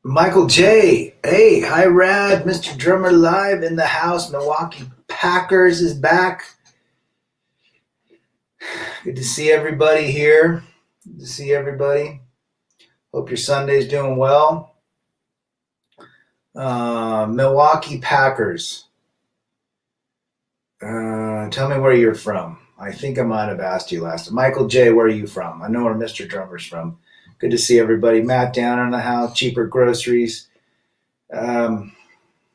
Michael J. Hey, hi, Rad. Mr. Drummer live in the house. Milwaukee Packers is back. Good to see everybody here. Good to see everybody. Hope your Sunday's doing well. Milwaukee Packers. Tell me where you're from. I think I might have asked you last time. Michael J., where are you from? I know where Mr. Drummer's from. Good to see everybody. Matt down in the house. Cheaper groceries. Um,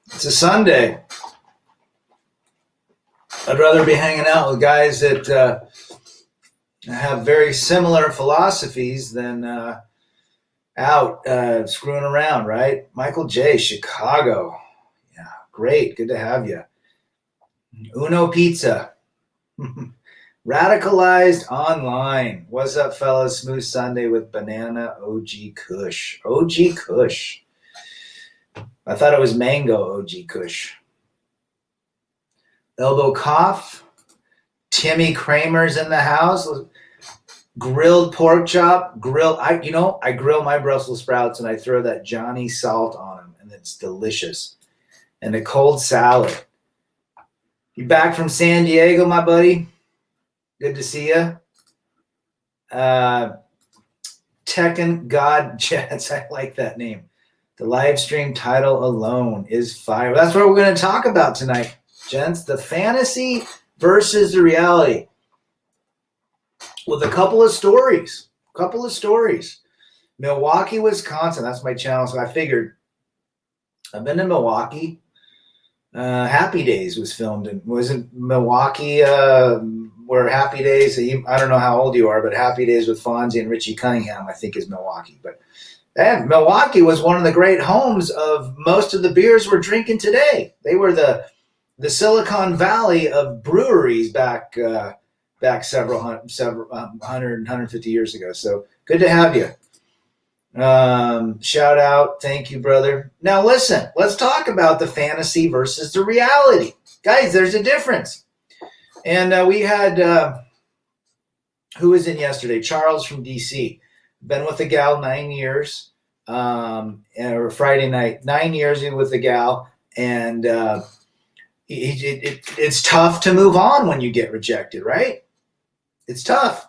it's a Sunday. I'd rather be hanging out with guys that have very similar philosophies than out screwing around, right? Michael J., Chicago. Yeah, great. Good to have you. Uno Pizza. Radicalized Online. What's up, fellas? Smooth Sunday with Banana OG Kush. OG Kush. I thought it was Mango OG Kush. Elbow Cough. Timmy Kramer's in the house. Grilled pork chop. I grill my Brussels sprouts and I throw that Johnny salt on them, and it's delicious. And a cold salad. You back from San Diego, my buddy? Good to see you. Tekken God Jets. I like that name. The live stream title alone is fire. That's what we're going to talk about tonight, gents. The fantasy versus the reality. With a couple of stories. Milwaukee, Wisconsin. That's my channel. So I figured I've been to Milwaukee. Happy Days was filmed in, was it Milwaukee, where Happy Days, I don't know how old you are, but Happy Days with Fonzie and Richie Cunningham, I think, is Milwaukee. But Milwaukee was one of the great homes of most of the beers we're drinking today. They were the Silicon Valley of breweries back several hundred, 150 years ago. So good to have you. Shout out. Thank you, brother. Now listen, let's talk about the fantasy versus the reality. Guys, there's a difference. And we had, who was in yesterday? Charles from DC. Been with the gal 9 years, or Friday night, 9 years in with the gal. And it's tough to move on when you get rejected, right? It's tough.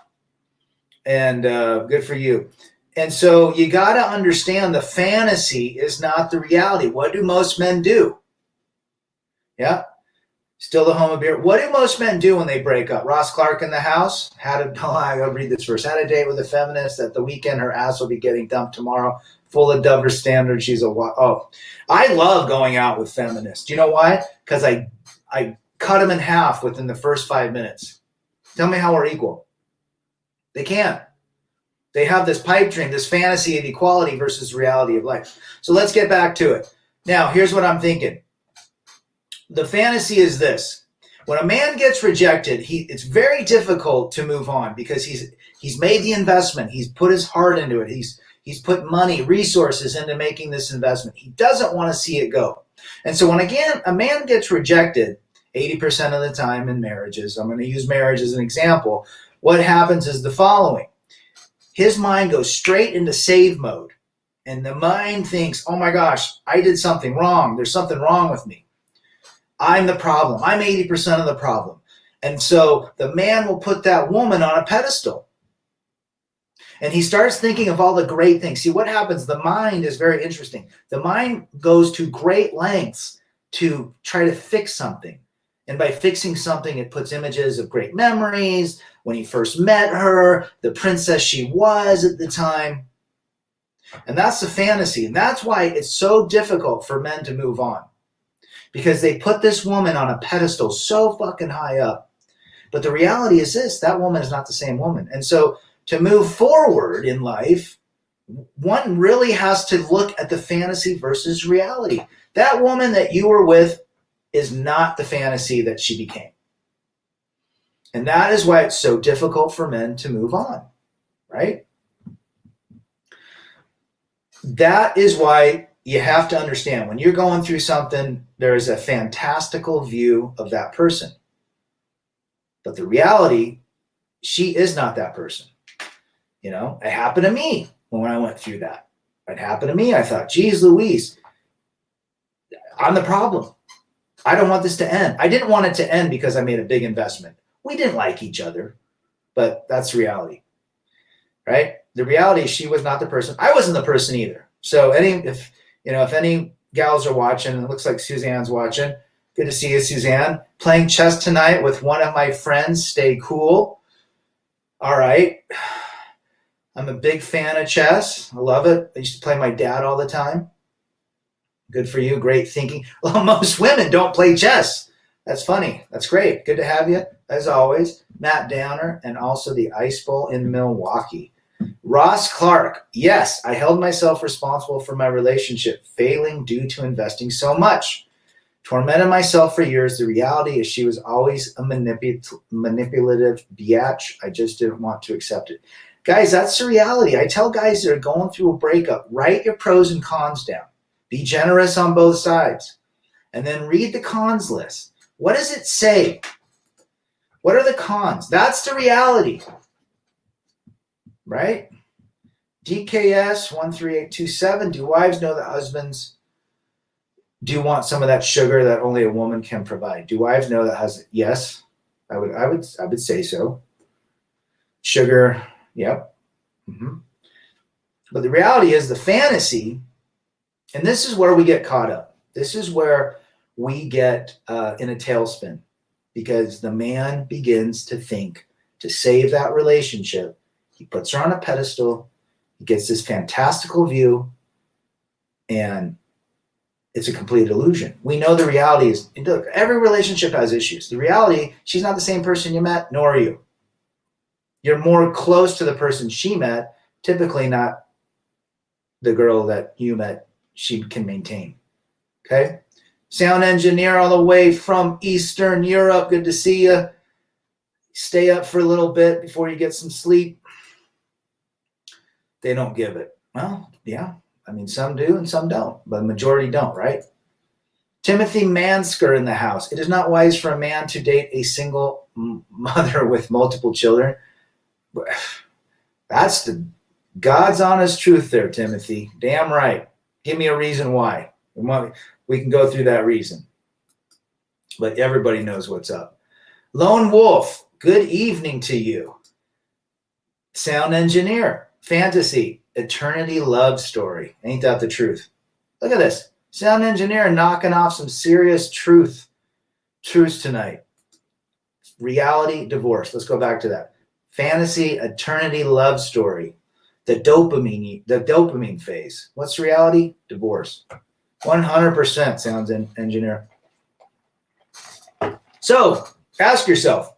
And good for you. And so you got to understand the fantasy is not the reality. What do most men do? Yeah. Still the home of beer. What do most men do when they break up? Ross Clark in the house. I gotta read this verse. Had a date with a feminist at the weekend. Her ass will be getting dumped tomorrow. Full of double standards. She's I love going out with feminists. Do you know why? Because I cut them in half within the first 5 minutes. Tell me how we're equal. They can't. They have this pipe dream, this fantasy of equality versus reality of life. So let's get back to it. Now, here's what I'm thinking. The fantasy is this. When a man gets rejected, it's very difficult to move on because he's made the investment. He's put his heart into it. He's put money, resources into making this investment. He doesn't want to see it go. And so when, again, a man gets rejected, 80% of the time in marriages, I'm going to use marriage as an example, what happens is the following. His mind goes straight into save mode. And the mind thinks, oh my gosh, I did something wrong. There's something wrong with me. I'm the problem. I'm 80% of the problem. And so the man will put that woman on a pedestal. And he starts thinking of all the great things. See, what happens, the mind is very interesting. The mind goes to great lengths to try to fix something. And by fixing something, it puts images of great memories, when he first met her, the princess she was at the time. And that's the fantasy. And that's why it's so difficult for men to move on. Because they put this woman on a pedestal so fucking high up. But the reality is this, that woman is not the same woman. And so to move forward in life, one really has to look at the fantasy versus reality. That woman that you were with is not the fantasy that she became. And that is why it's so difficult for men to move on, right? That is why you have to understand when you're going through something, there is a fantastical view of that person. But the reality, she is not that person. You know, it happened to me when I went through that. It happened to me. I thought, geez, Louise, I'm the problem. I don't want this to end. I didn't want it to end because I made a big investment. We didn't like each other, but that's reality, right? The reality is she was not the person. I wasn't the person either. So if any gals are watching, it looks like Suzanne's watching. Good to see you, Suzanne. Playing chess tonight with one of my friends. Stay cool. All right. I'm a big fan of chess. I love it. I used to play my dad all the time. Good for you. Great thinking. Well, most women don't play chess. That's funny. That's great. Good to have you, as always. Matt Downer, and also the Ice Bowl in Milwaukee. Ross Clark. Yes, I held myself responsible for my relationship failing due to investing so much. Tormented myself for years. The reality is she was always a manipulative biatch. I just didn't want to accept it. Guys, that's the reality. I tell guys that are going through a breakup, write your pros and cons down. Be generous on both sides. And then read the cons list. What does it say? What are the cons? That's the reality. Right? DKS 13827. Do wives know that husbands do want some of that sugar that only a woman can provide? Do wives know that husbands? Yes, I would say so. Sugar, yep. But the reality is the fantasy, and this is where we get caught up. This is where we get in a tailspin, because the man begins to think to save that relationship. He puts her on a pedestal. He gets this fantastical view, and it's a complete illusion. We know the reality is, look, every relationship has issues. The reality, she's not the same person you met, nor are you. You're more close to the person she met, typically not the girl that you met she can maintain. Okay? Sound engineer all the way from Eastern Europe. Good to see you. Stay up for a little bit before you get some sleep. They don't give it. Well, yeah. I mean, some do and some don't, but the majority don't, right? Timothy Mansker in the house. It is not wise for a man to date a single mother with multiple children. That's the God's honest truth there, Timothy. Damn right. Give me a reason why. We can go through that reason. But everybody knows what's up. Lone Wolf, good evening to you. Sound engineer, fantasy, eternity love story. Ain't that the truth? Look at this. Sound engineer knocking off some serious truths tonight. Reality, divorce. Let's go back to that. Fantasy, eternity love story. The dopamine phase. What's reality? Divorce. 100% sounds engineer. So ask yourself,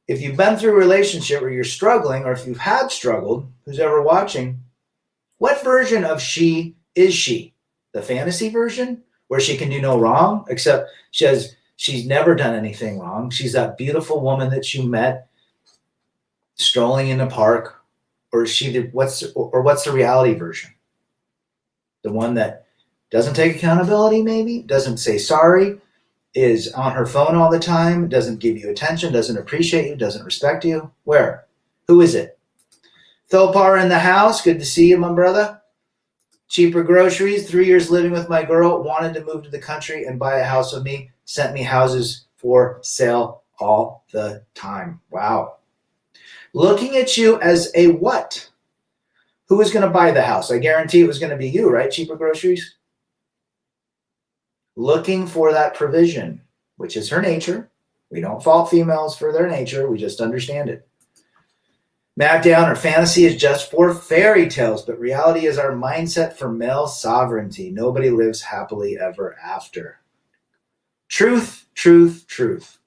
if you've been through a relationship where you're struggling, or if you've had struggled, who's ever watching, what version of she is she? The fantasy version where she can do no wrong, except she's never done anything wrong. She's that beautiful woman that you met strolling in the park. Or is she what's the reality version? The one that doesn't take accountability, maybe, doesn't say sorry, is on her phone all the time, doesn't give you attention, doesn't appreciate you, doesn't respect you. Where? Who is it? Thopar in the house. Good to see you, my brother. Cheaper groceries. 3 years living with my girl. Wanted to move to the country and buy a house with me. Sent me houses for sale all the time. Wow. Looking at you as a what? Who is going to buy the house? I guarantee it was going to be you, right? Cheaper groceries. Looking for that provision, which is her nature. We don't fault females for their nature. We just understand it. Matt Downer, fantasy is just for fairy tales, but reality is our mindset for male sovereignty. Nobody lives happily ever after. Truth, truth, truth.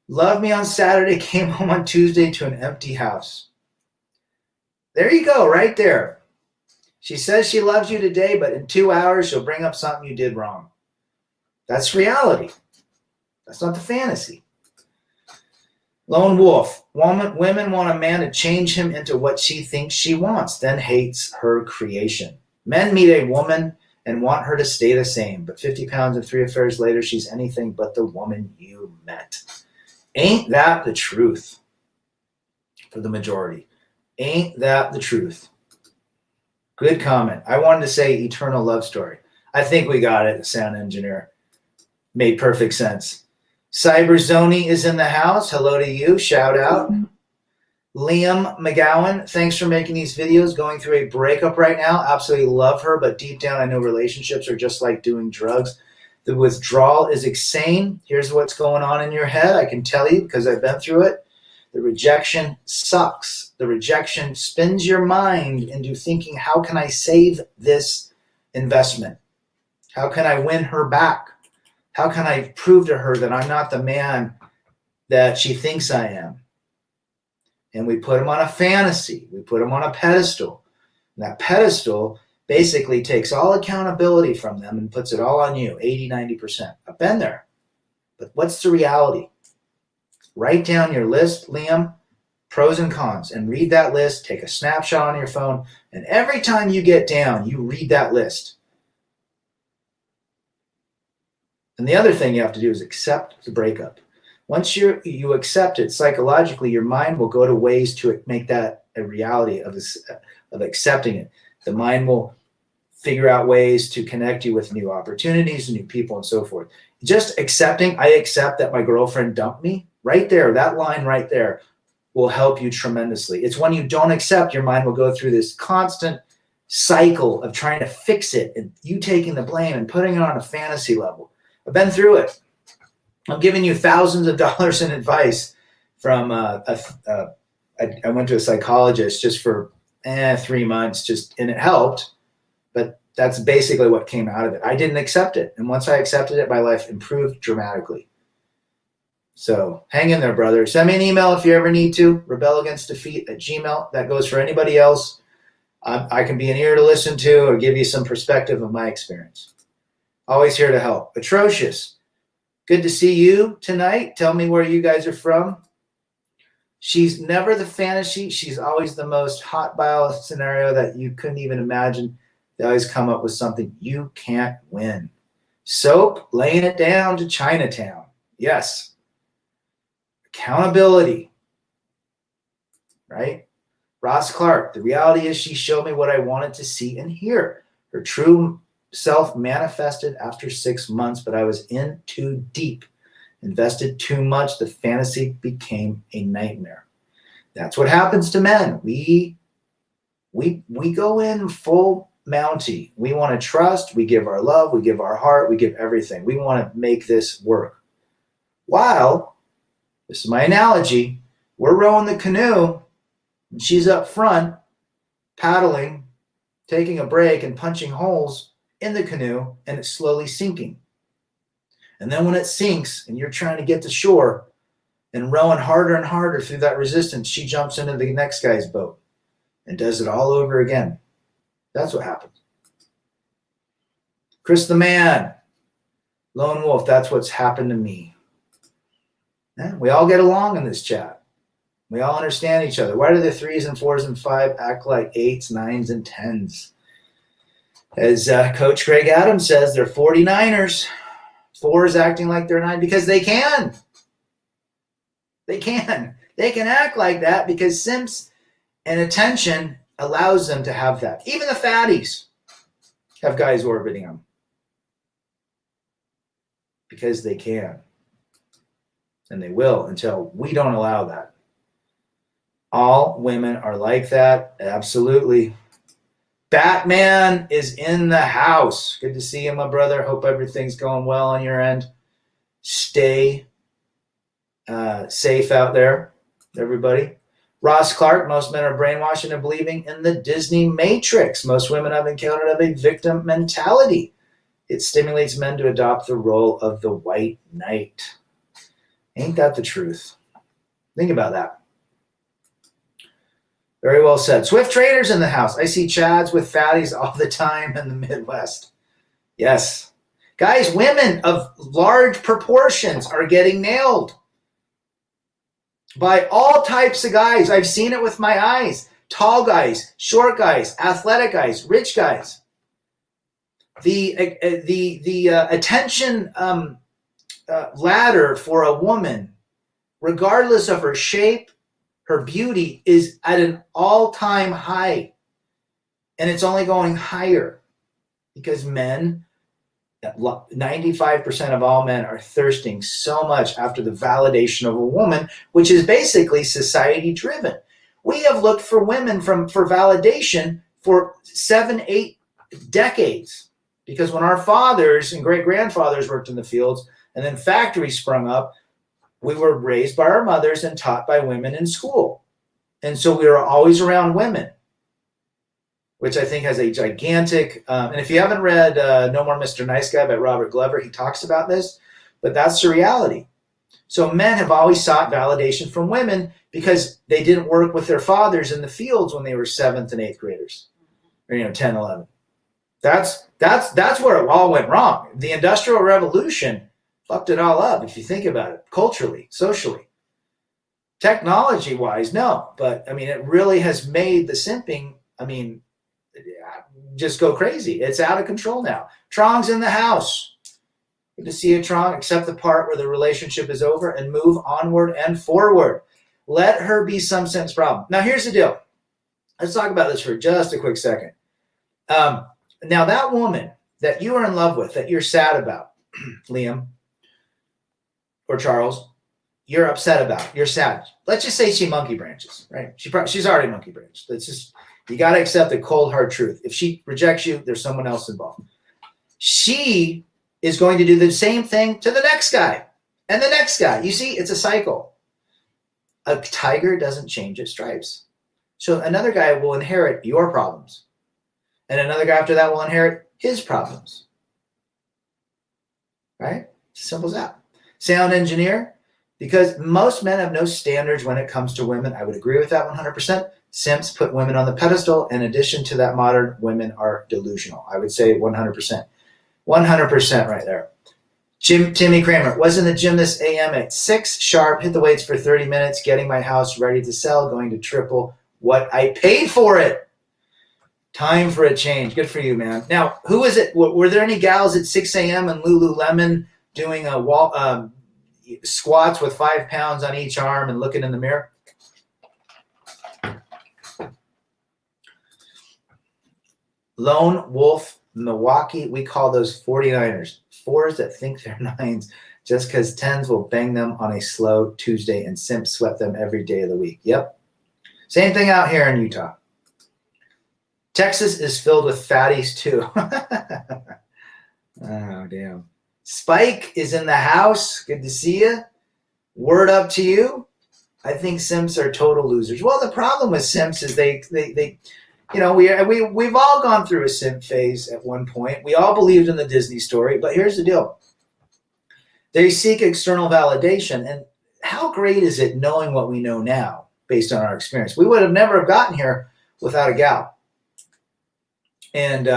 Loved me on Saturday, came home on Tuesday to an empty house. There you go, right there. She says she loves you today, but in 2 hours, she'll bring up something you did wrong. That's reality. That's not the fantasy. Lone Wolf. Women want a man to change him into what she thinks she wants, then hates her creation. Men meet a woman and want her to stay the same, but 50 pounds and 3 affairs later, she's anything but the woman you met. Ain't that the truth for the majority? Ain't that the truth? Good comment. I wanted to say eternal love story. I think we got it, sound engineer. Made perfect sense. Cyberzoni is in the house. Hello to you. Shout out. Liam McGowan, thanks for making these videos. Going through a breakup right now. Absolutely love her, but deep down I know relationships are just like doing drugs. The withdrawal is insane. Here's what's going on in your head. I can tell you because I've been through it. The rejection sucks. The rejection spins your mind into thinking, how can I save this investment? How can I win her back? How can I prove to her that I'm not the man that she thinks I am? And we put them on a fantasy. We put them on a pedestal. And that pedestal basically takes all accountability from them and puts it all on you, 80, 90%. I've been there. But what's the reality? Write down your list, Liam, pros and cons, and read that list. Take a snapshot on your phone. And every time you get down, you read that list. And the other thing you have to do is accept the breakup. Once you accept it psychologically, your mind will go to ways to make that a reality of accepting it. The mind will figure out ways to connect you with new opportunities, new people, and so forth. Just accepting, I accept that my girlfriend dumped me, right there, that line right there will help you tremendously. It's when you don't accept, your mind will go through this constant cycle of trying to fix it and you taking the blame and putting it on a fantasy level. I've been through it. I'm giving you thousands of dollars in advice from I went to a psychologist just for 3 months, and it helped, but that's basically what came out of it. I didn't accept it, and once I accepted it, my life improved dramatically. So hang in there, brother. Send me an email if you ever need to, rebelagainstdefeat@gmail. That goes for anybody else. I can be an ear to listen to or give you some perspective of my experience. Always here to help. Atrocious. Good to see you tonight. Tell me where you guys are from. She's never the fantasy. She's always the most hot bio scenario that you couldn't even imagine. They always come up with something. You can't win. Soap, laying it down to Chinatown. Yes. Accountability. Right? Ross Clark. The reality is she showed me what I wanted to see and hear. Her true self manifested after 6 months, but I was in too deep, invested too much. The fantasy became a nightmare. That's what happens to men. We go in full Mountie. We want to trust. We give our love. We give our heart. We give everything. We want to make this work. While, this is my analogy, we're rowing the canoe and she's up front, paddling, taking a break and punching holes in the canoe, and it's slowly sinking. And then when it sinks and you're trying to get to shore and rowing harder and harder through that resistance, she jumps into the next guy's boat and does it all over again. That's what happens. Chris the Man, Lone Wolf, that's what's happened to me. Yeah, we all get along in this chat. We all understand each other. Why do the 3s and 4s and 5 act like 8s, 9s, and 10s? As Coach Greg Adams says, they're 49ers. 4 is acting like they're 9 because they can. They can. They can act like that because simps and attention allows them to have that. Even the fatties have guys orbiting them because they can. And they will until we don't allow that. All women are like that. Absolutely. Batman is in the house. Good to see you, my brother. Hope everything's going well on your end. Stay safe out there, everybody. Ross Clark, most men are brainwashed into believing in the Disney Matrix. Most women I've encountered have a victim mentality. It stimulates men to adopt the role of the white knight. Ain't that the truth? Think about that. Very well said. Swift traders in the house. I see Chads with fatties all the time in the Midwest. Yes. Guys, women of large proportions are getting nailed by all types of guys. I've seen it with my eyes. Tall guys, short guys, athletic guys, rich guys. The attention ladder for a woman, regardless of her shape, her beauty, is at an all-time high. And it's only going higher because men, 95% of all men are thirsting so much after the validation of a woman, which is basically society driven. We have looked for women for validation for 7-8 decades, because when our fathers and great grandfathers worked in the fields and then factories sprung up, we were raised by our mothers and taught by women in school. And so we were always around women, which I think has a gigantic, and if you haven't read No More Mr. Nice Guy by Robert Glover, he talks about this, but that's the reality. So men have always sought validation from women because they didn't work with their fathers in the fields when they were 7th and 8th graders, or 10, 11. That's where it all went wrong. The Industrial Revolution fucked it all up, if you think about it, culturally, socially. Technology-wise, no, but I mean, it really has made the simping, just go crazy. It's out of control now. Trong's in the house. Good to see you, Trong. Accept the part where the relationship is over and move onward and forward. Let her be some sense problem. Now, here's the deal. Let's talk about this for just a quick second. Now, that woman that you are in love with, that you're sad about, Liam or Charles, you're upset about, you're sad. Let's just say she monkey branches, right? She's already monkey branched. You got to accept the cold, hard truth. If she rejects you, there's someone else involved. She is going to do the same thing to the next guy and the next guy. You see, it's a cycle. A tiger doesn't change its stripes. So another guy will inherit your problems. And another guy after that will inherit his problems. Right? It's as simple as that. Sound engineer, because most men have no standards when it comes to women. I would agree with that 100%. Simps put women on the pedestal. In addition to that, modern women are delusional. I would say 100%. 100% right there. Timmy Kramer was in the gym this AM at 6 sharp, hit the weights for 30 minutes, getting my house ready to sell, going to triple what I paid for it. Time for a change. Good for you, man. Now, who is it? Were there any gals at 6 a.m. in Lululemon doing a squats with 5 pounds on each arm and looking in the mirror? Lone Wolf, Milwaukee, we call those 49ers. 4s that think they're 9s just because 10s will bang them on a slow Tuesday and simp sweat them every day of the week. Yep. Same thing out here in Utah. Texas is filled with fatties too. Oh, damn. Spike is in the house. Good to see you. Word up to you. I think simps are total losers. Well, the problem with simps is they we've all gone through a simp phase at one point. We all believed in the Disney story, but here's the deal. They seek external validation, and how great is it knowing what we know now based on our experience? We would have never have gotten here without a gal. And,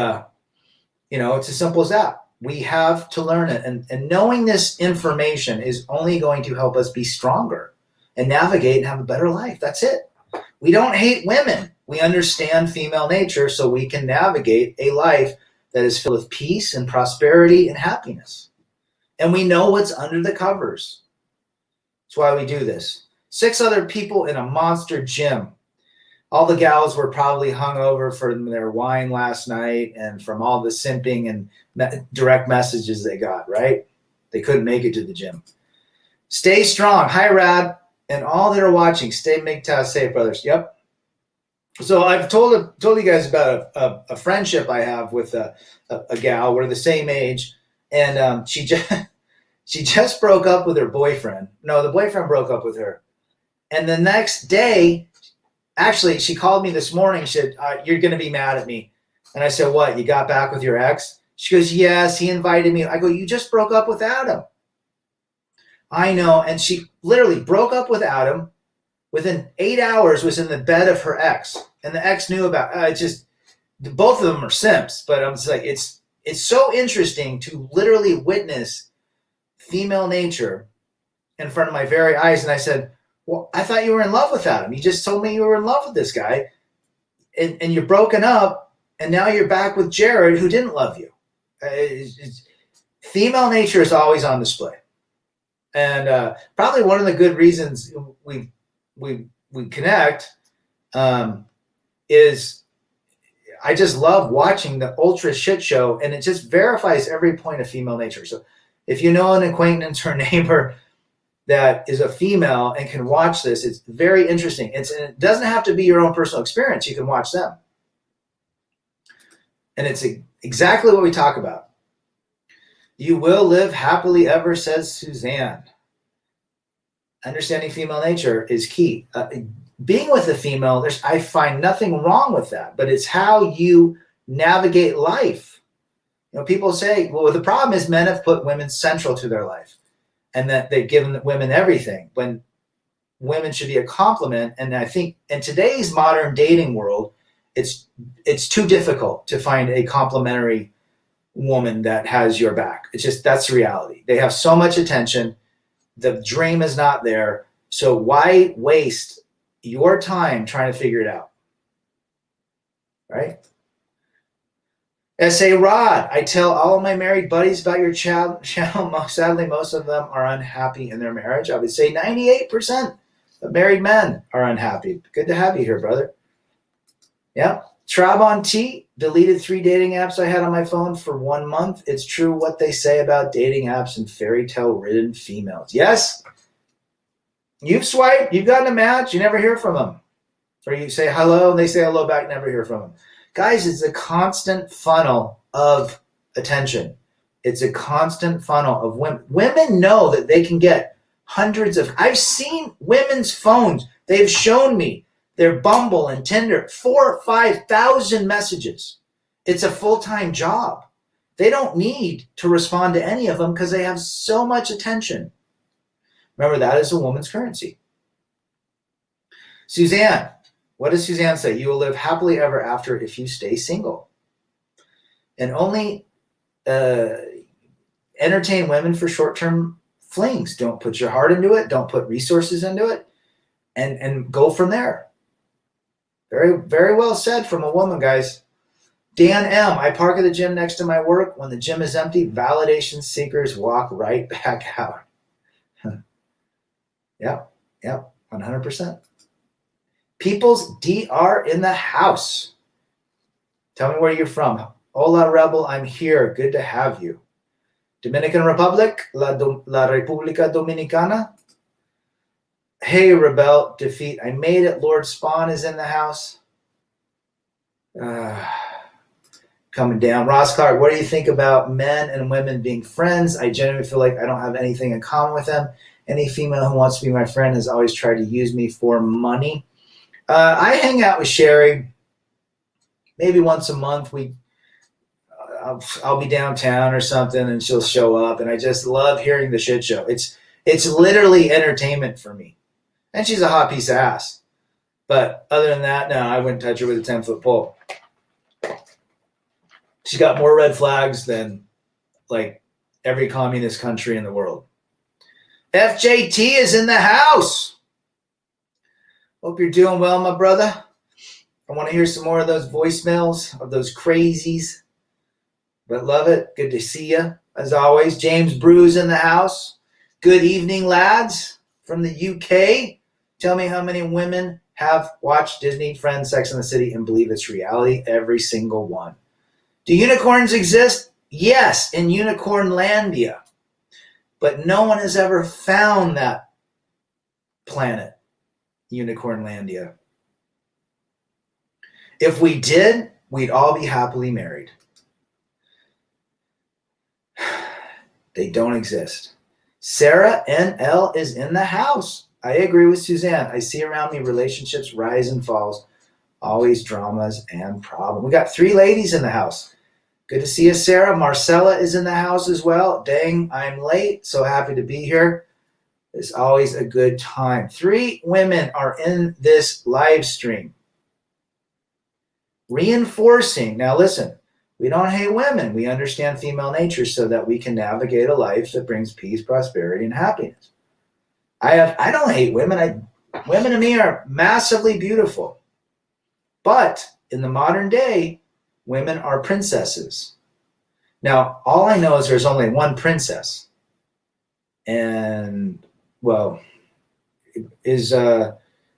it's as simple as that. We have to learn it. And knowing this information is only going to help us be stronger and navigate and have a better life. That's it. We don't hate women. We understand female nature so we can navigate a life that is filled with peace and prosperity and happiness. And we know what's under the covers. That's why we do this. 6 other people in a monster gym. All the gals were probably hungover from their wine last night and from all the simping and direct messages they got, right? They couldn't make it to the gym. Stay strong. Hi, Rad. And all that are watching, stay MGTOW safe, brothers. Yep. So I've told you guys about a friendship I have with a gal. We're the same age, and she just broke up with her boyfriend. No, the boyfriend broke up with her, and the next day, actually, she called me this morning. She said, "You're going to be mad at me," and I said, "What? You got back with your ex?" She goes, "Yes, he invited me." I go, "You just broke up with Adam." I know, and she literally broke up with Adam. Within 8 hours, was in the bed of her ex, and the ex knew about. Both of them are simps, but I'm just like, it's so interesting to literally witness female nature in front of my very eyes. And I said, "Well, I thought you were in love with Adam. You just told me you were in love with this guy, and you're broken up, and now you're back with Jared, who didn't love you." Female nature is always on display, and probably one of the good reasons we connect is I just love watching the ultra shit show, and it just verifies every point of female nature. So if you know an acquaintance or neighbor that is a female and can watch this, it's very interesting. It doesn't have to be your own personal experience. You can watch them. And it's exactly what we talk about. You will live happily ever, says Suzanne. Understanding female nature is key. Being with a female, I find nothing wrong with that, but it's how you navigate life. People say, well, the problem is men have put women central to their life and that they've given women everything when women should be a complement. And I think in today's modern dating world, it's too difficult to find a complementary woman that has your back. That's the reality. They have so much attention. The dream is not there. So why waste your time trying to figure it out? Right? S.A. Rod, I tell all of my married buddies about your channel. Sadly, most of them are unhappy in their marriage. I would say 98% of married men are unhappy. Good to have you here, brother. Yeah. Trabon T, deleted 3 dating apps I had on my phone for 1 month. It's true what they say about dating apps and fairy tale ridden females. Yes. You've swiped, you've gotten a match, you never hear from them. Or you say hello and they say hello back, never hear from them. Guys, it's a constant funnel of attention. It's a constant funnel of women. Women know that they can get hundreds of, I've seen women's phones. They've shown me their Bumble and Tinder, 4,000 or 5,000 messages. It's a full-time job. They don't need to respond to any of them because they have so much attention. Remember, that is a woman's currency. Suzanne, what does Suzanne say? You will live happily ever after if you stay single. And only entertain women for short-term flings. Don't put your heart into it. Don't put resources into it. And go from there. Very, very well said from a woman, guys. Dan M, I park at the gym next to my work. When the gym is empty, validation seekers walk right back out. Yep, 100%. People's DR in the house. Tell me where you're from. Hola, Rebel, I'm here. Good to have you. Dominican Republic, La República Dominicana. Hey, Rebel, defeat. I made it. Lord Spawn is in the house. Coming down. Ross Clark, what do you think about men and women being friends? I genuinely feel like I don't have anything in common with them. Any female who wants to be my friend has always tried to use me for money. I hang out with Sherry maybe once a month. I'll be downtown or something and she'll show up, and I just love hearing the shit show. It's literally entertainment for me. And she's a hot piece of ass. But other than that, no, I wouldn't touch her with a 10-foot pole. She's got more red flags than like every communist country in the world. FJT is in the house. Hope you're doing well, my brother. I want to hear some more of those voicemails of those crazies. But love it. Good to see you, as always. James Brews in the house. Good evening, lads from the UK. Tell me how many women have watched Disney, Friends, Sex and the City and believe it's reality. Every single one. Do unicorns exist? Yes, in Unicornlandia. But no one has ever found that planet, Unicornlandia. If we did, we'd all be happily married. They don't exist. Sarah NL is in the house. I agree with Suzanne. I see around me relationships rise and falls. Always dramas and problems. We got 3 ladies in the house. Good to see you, Sarah. Marcella is in the house as well. Dang, I'm late. So happy to be here. It's always a good time. 3 women are in this live stream. Reinforcing. Now listen, we don't hate women. We understand female nature so that we can navigate a life that brings peace, prosperity, and happiness. I don't hate women. Women to me are massively beautiful. But in the modern day, women are princesses. Now, all I know is there's only one princess. And, well, is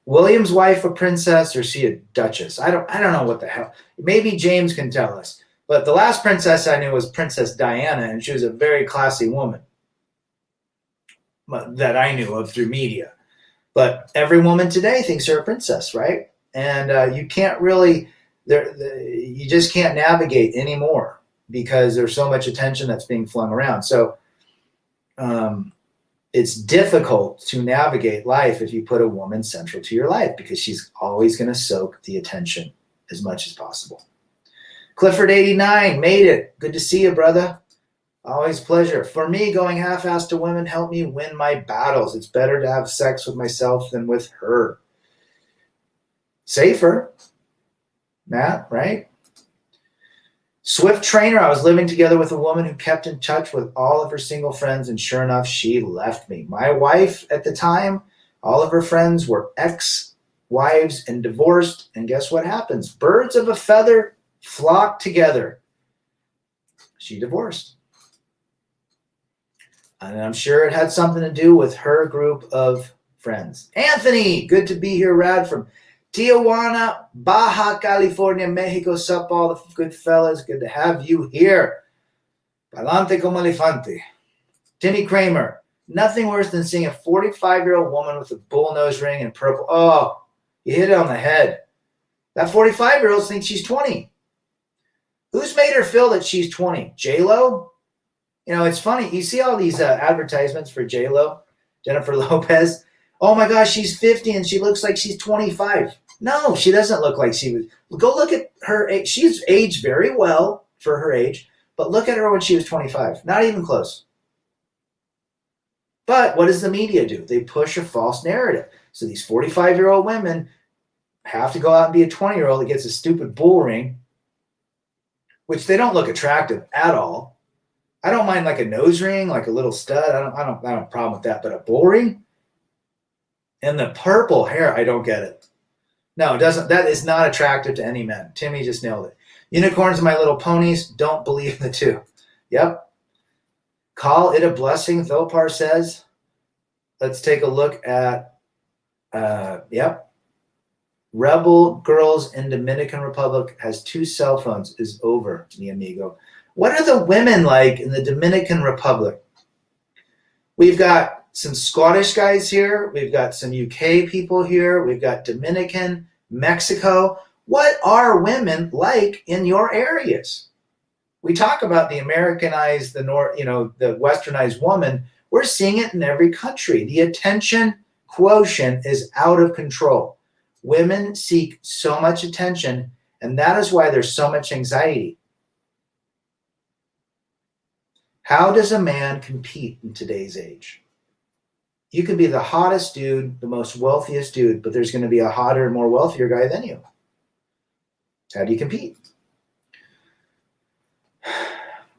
William's wife a princess or is she a duchess? I don't know what the hell. Maybe James can tell us. But the last princess I knew was Princess Diana, and she was a very classy woman that I knew of through media. But every woman today thinks they're a princess, right? And you can't really, you just can't navigate anymore because there's so much attention that's being flung around. So it's difficult to navigate life if you put a woman central to your life because she's always going to soak the attention as much as possible. Clifford89 made it. Good to see you, brother. Always a pleasure. For me, going half-assed to women helped me win my battles. It's better to have sex with myself than with her. Safer, Matt, right? Swift Trainer, I was living together with a woman who kept in touch with all of her single friends, and sure enough, she left me. My wife at the time, all of her friends were ex-wives and divorced, and guess what happens? Birds of a feather flock together. She divorced. And I'm sure it had something to do with her group of friends. Anthony, good to be here, Rad, from Tijuana, Baja California, Mexico. Sup, all the good fellas. Good to have you here. Palante como elefante. Timmy Kramer, nothing worse than seeing a 45-year-old woman with a bull nose ring and purple. Oh, you hit it on the head. That 45-year-old thinks she's 20. Who's made her feel that she's 20? J-Lo? You know, it's funny. You see all these advertisements for J-Lo, Jennifer Lopez. Oh my gosh, she's 50 and she looks like she's 25. No, she doesn't look like she was. Go look at her age. She's aged very well for her age, but look at her when she was 25. Not even close. But what does the media do? They push a false narrative. So these 45-year-old women have to go out and be a 20-year-old that gets a stupid bull ring, which they don't look attractive at all. I don't mind like a nose ring, like a little stud. I don't have a problem with that. But a bull ring and the purple hair, I don't get it. No, it doesn't. That is not attractive to any men. Timmy just nailed it. Unicorns and My Little Ponies, don't believe the two. Yep. Call it a blessing, Thopar says. Let's take a look at, yep. Rebel Girls in Dominican Republic has 2 cell phones is over, mi amigo. What are the women like in the Dominican Republic? We've got some Scottish guys here. We've got some UK people here. We've got Dominican, Mexico. What are women like in your areas? We talk about the Americanized, the westernized woman. We're seeing it in every country. The attention quotient is out of control. Women seek so much attention, and that is why there's so much anxiety. How does a man compete in today's age? You could be the hottest dude, the most wealthiest dude, but there's going to be a hotter and more wealthier guy than you. How do you compete?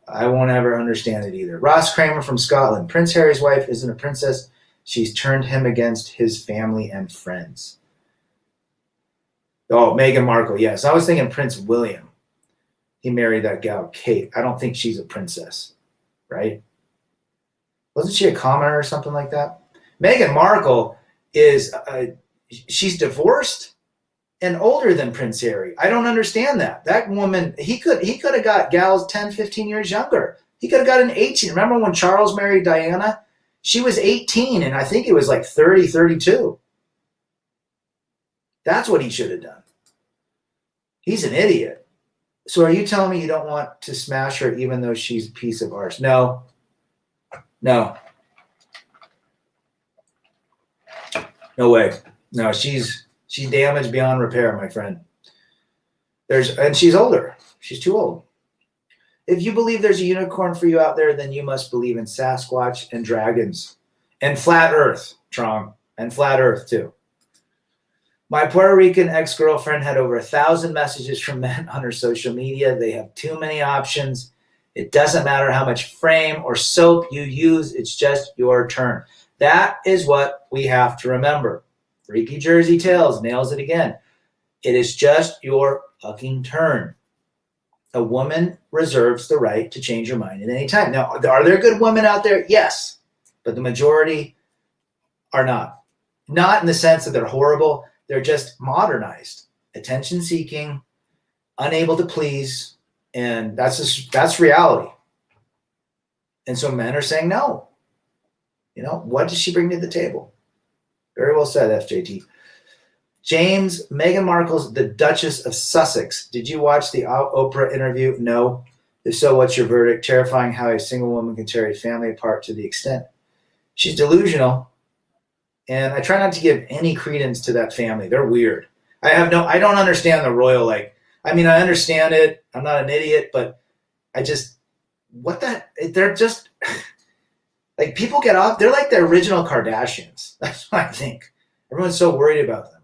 I won't ever understand it either. Ross Kramer from Scotland. Prince Harry's wife isn't a princess. She's turned him against his family and friends. Oh, Meghan Markle. Yes, I was thinking Prince William. He married that gal, Kate. I don't think she's a princess, right? Wasn't she a commoner or something like that? Meghan Markle is, she's divorced and older than Prince Harry. I don't understand that. That woman, he could have got gals 10, 15 years younger. He could have got an 18. Remember when Charles married Diana? She was 18, and I think it was like 30, 32. That's what he should have done. He's an idiot. So are you telling me you don't want to smash her even though she's a piece of art? No. No. No way. No, she's damaged beyond repair, my friend. And she's older. She's too old. If you believe there's a unicorn for you out there, then you must believe in Sasquatch and dragons and flat earth, Trong, and flat earth too. My Puerto Rican ex-girlfriend had over 1,000 messages from men on her social media. They have too many options. It doesn't matter how much frame or soap you use. It's just your turn. That is what we have to remember. Freaky Jersey Tales nails it again. It is just your fucking turn. A woman reserves the right to change her mind at any time. Now, are there good women out there? Yes. But the majority are not. Not in the sense that they're horrible. They're just modernized, attention seeking, unable to please. And that's reality. And so men are saying no. What does she bring to the table? Very well said, FJT. James, Meghan Markle's the Duchess of Sussex. Did you watch the Oprah interview? No. If so, what's your verdict? Terrifying how a single woman can tear a family apart to the extent. She's delusional. And I try not to give any credence to that family. They're weird. I don't understand the royal, I understand it. I'm not an idiot, but they're just, people get off. They're like the original Kardashians. That's what I think. Everyone's so worried about them.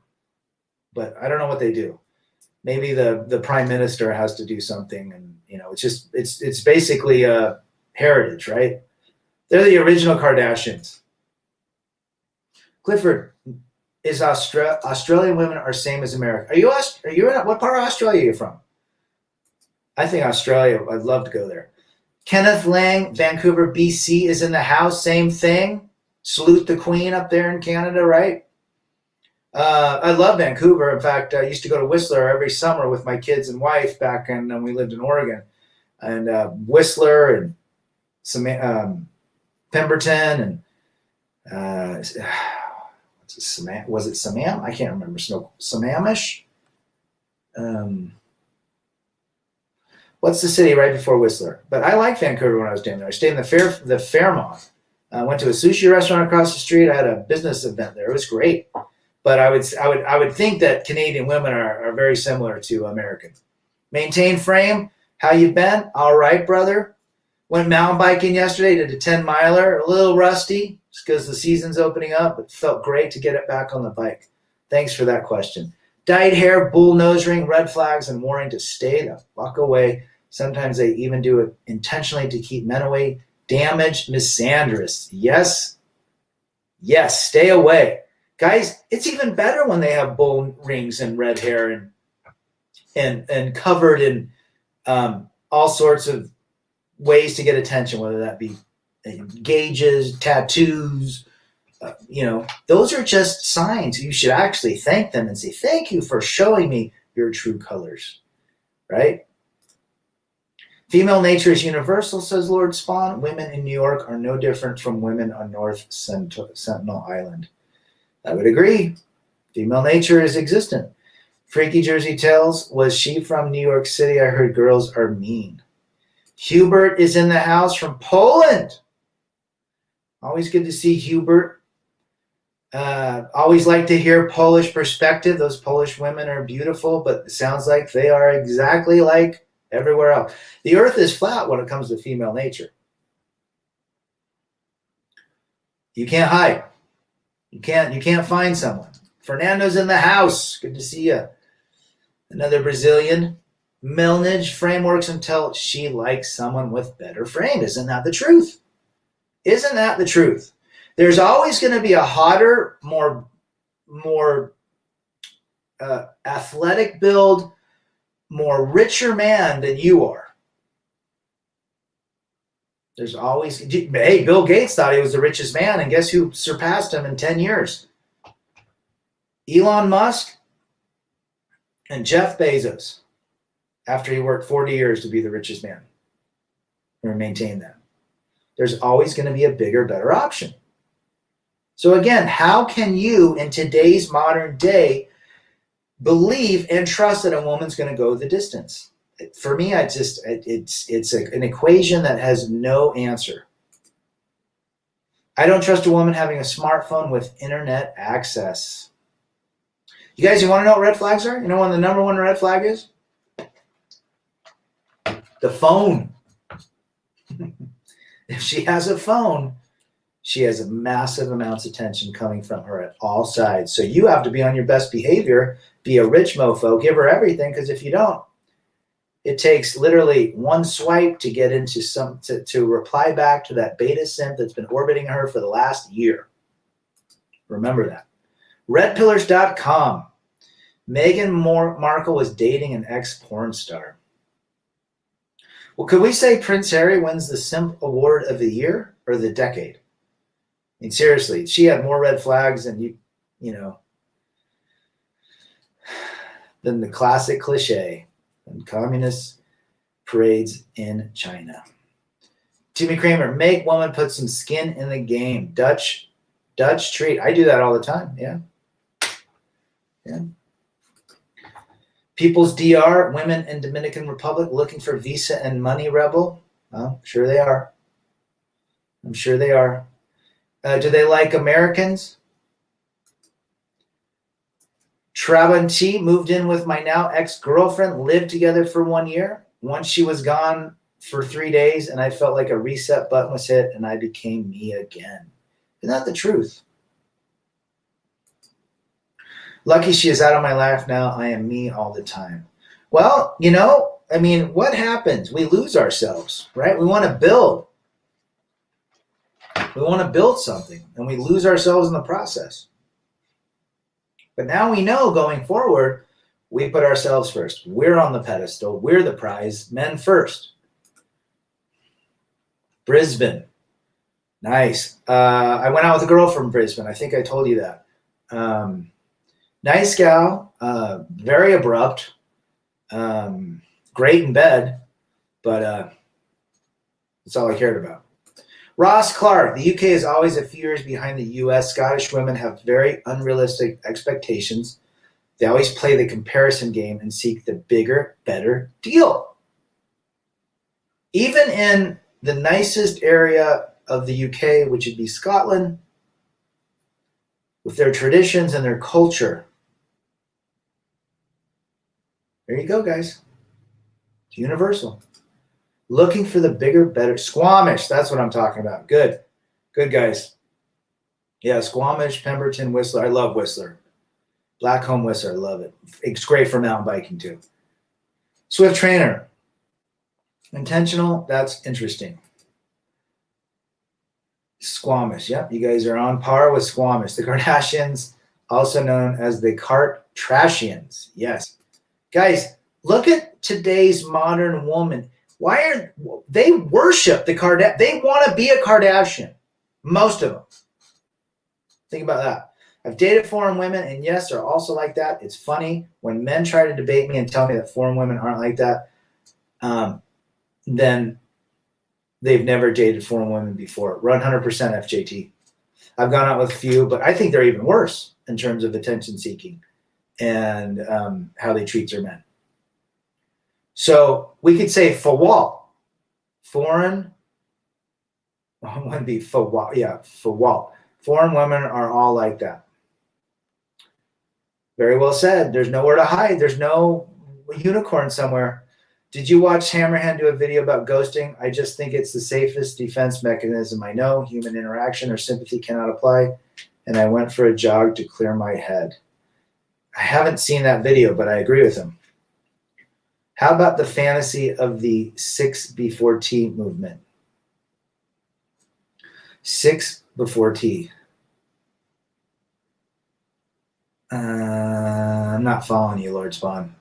But I don't know what they do. Maybe the prime minister has to do something, and it's basically a heritage, right? They're the original Kardashians. Clifford, is Australian women are same as America? Are you in what part of Australia are you from? I think Australia. I'd love to go there. Kenneth Lang, Vancouver, BC is in the house. Same thing. Salute the Queen up there in Canada, right? I love Vancouver. In fact, I used to go to Whistler every summer with my kids and wife back when we lived in Oregon. And Whistler and Pemberton and was it Sammam? I can't remember. Sammamish? What's the city right before Whistler? But I liked Vancouver when I was down there. I stayed in the Fairmont. I went to a sushi restaurant across the street. I had a business event there. It was great. But I would think that Canadian women are very similar to American. Maintain frame. How you been? All right, brother. Went mountain biking yesterday. Did a 10-miler. A little rusty just because the season's opening up. But felt great to get it back on the bike. Thanks for that question. Dyed hair, bull nose ring, red flags, and warning to stay the fuck away. Sometimes they even do it intentionally to keep men away. Damaged misandrous. Yes. Yes, stay away. Guys, it's even better when they have bull rings and red hair and covered in all sorts of ways to get attention, whether that be gauges, tattoos. Those are just signs. You should actually thank them and say, thank you for showing me your true colors, right? Female nature is universal, says Lord Spawn. Women in New York are no different from women on North Sentinel Island. I would agree. Female nature is existent. Freaky Jersey Tales, was she from New York City? I heard girls are mean. Hubert is in the house from Poland. Always good to see Hubert. Always like to hear Polish perspective. Those Polish women are beautiful, but it sounds like they are exactly like everywhere else. The earth is flat when it comes to female nature. You can't hide. You can't find someone. Fernando's in the house. Good to see you. Another Brazilian. Milnage frameworks until she likes someone with better frame. Isn't that the truth? Isn't that the truth? There's always going to be a hotter, more athletic build, more richer man than you are. There's always, hey, Bill Gates thought he was the richest man, and guess who surpassed him in 10 years? Elon Musk and Jeff Bezos, after he worked 40 years to be the richest man and maintain that. There's always going to be a bigger, better option. So again, how can you in today's modern day believe and trust that a woman's going to go the distance? For me, it's an equation that has no answer. I don't trust a woman having a smartphone with internet access. You guys, you want to know what red flags are? You know what the number one red flag is? The phone. If she has a phone, she has massive amounts of attention coming from her at all sides. So you have to be on your best behavior, be a rich mofo, give her everything, because if you don't, it takes literally one swipe to get into to reply back to that beta simp that's been orbiting her for the last year. Remember that. Redpillars.com. Meghan Markle was dating an ex-porn star. Well, could we say Prince Harry wins the Simp Award of the year or the decade? I mean, seriously, she had more red flags than you know. than the classic cliche and communist parades in China. Timmy Kramer, make woman put some skin in the game. Dutch treat. I do that all the time. Yeah. People's DR, women in Dominican Republic looking for visa and money rebel. Well, sure they are. I'm sure they are. Do they like Americans? Travanti moved in with my now ex-girlfriend, lived together for 1 year. Once she was gone for 3 days and I felt like a reset button was hit and I became me again. Isn't that the truth? Lucky she is out of my life now. I am me all the time. Well, what happens? We lose ourselves, right? We want to build. We want to build something, and we lose ourselves in the process. But now we know going forward, we put ourselves first. We're on the pedestal. We're the prize. Men first. Brisbane. Nice. I went out with a girl from Brisbane. I think I told you that. Nice gal. Very abrupt. Great in bed. But that's all I cared about. Ross Clark, the UK is always a few years behind the US. Scottish women have very unrealistic expectations. They always play the comparison game and seek the bigger, better deal. Even in the nicest area of the UK, which would be Scotland, with their traditions and their culture. There you go, guys. It's universal. Looking for the bigger, better. Squamish, that's what I'm talking about. Good. Good, guys. Yeah, Squamish, Pemberton, Whistler. I love Whistler. Blackcomb, Whistler. I love it. It's great for mountain biking, too. Swift Trainer. Intentional, that's interesting. Squamish, yep. You guys are on par with Squamish. The Kardashians, also known as the Kardashians. Yes. Guys, look at today's modern woman. Why are they worship the Kardashians? They want to be a Kardashian. Most of them. Think about that. I've dated foreign women, and yes, they're also like that. It's funny when men try to debate me and tell me that foreign women aren't like that. Then they've never dated foreign women before. 100% FJT. I've gone out with a few, but I think they're even worse in terms of attention seeking and how they treat their men. So we could say fawal, foreign, wouldn't be fawal, yeah, fawal. Foreign women are all like that. Very well said. There's nowhere to hide. There's no unicorn somewhere. Did you watch Hammerhand do a video about ghosting? I just think it's the safest defense mechanism I know. Human interaction or sympathy cannot apply. And I went for a jog to clear my head. I haven't seen that video, but I agree with him. How about the fantasy of the 6 before tea movement? 6 before tea. I'm not following you, Lord Spawn.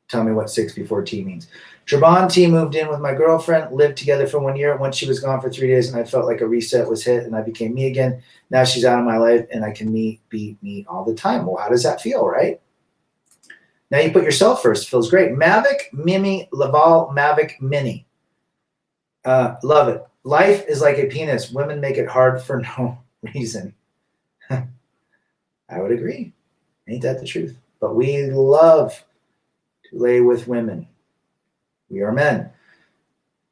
Tell me what 6 before tea means. Trabon T moved in with my girlfriend, lived together for 1 year. Once she was gone for 3 days, and I felt like a reset was hit, and I became me again. Now she's out of my life, and I can be me all the time. Well, how does that feel, right? Now you put yourself first. Feels great. Mavic, Mimi, Laval, Mavic, Mini. Love it. Life is like a penis. Women make it hard for no reason. I would agree. Ain't that the truth? But we love to lay with women. We are men.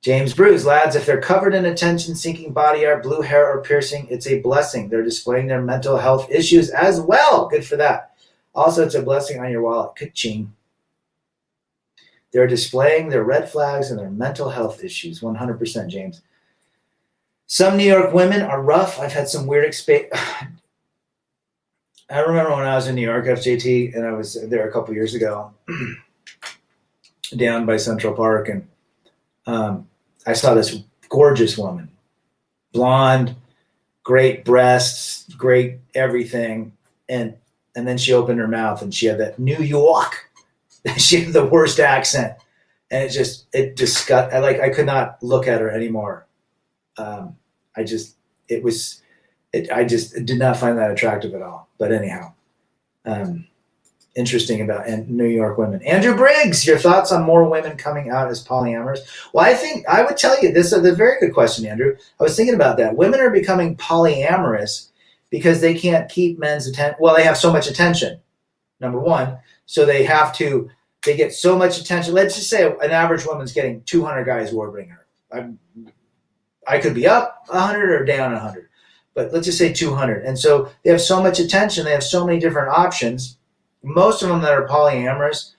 James Bruce, lads, if they're covered in attention-seeking body art, blue hair, or piercing, it's a blessing. They're displaying their mental health issues as well. Good for that. Also, it's a blessing on your wallet. Ka-ching. They're displaying their red flags and their mental health issues. 100%, James. Some New York women are rough. I've had some weird experience. I remember when I was in New York, FJT, and I was there a couple years ago, down by Central Park, and I saw this gorgeous woman, blonde, great breasts, great everything, and then she opened her mouth, and she had that New York. She had the worst accent, and I could not look at her anymore. I just did not find that attractive at all. But anyhow, interesting about New York women. Andrew Briggs, your thoughts on more women coming out as polyamorous? Well, I think I would tell you this is a very good question, Andrew. I was thinking about that. Women are becoming polyamorous because they can't keep men's attention. Well, they have so much attention, number one. So they get so much attention. Let's just say an average woman's getting 200 guys orbiting her. I could be up 100 or down 100, but let's just say 200. And so they have so much attention. They have so many different options. Most of them that are polyamorous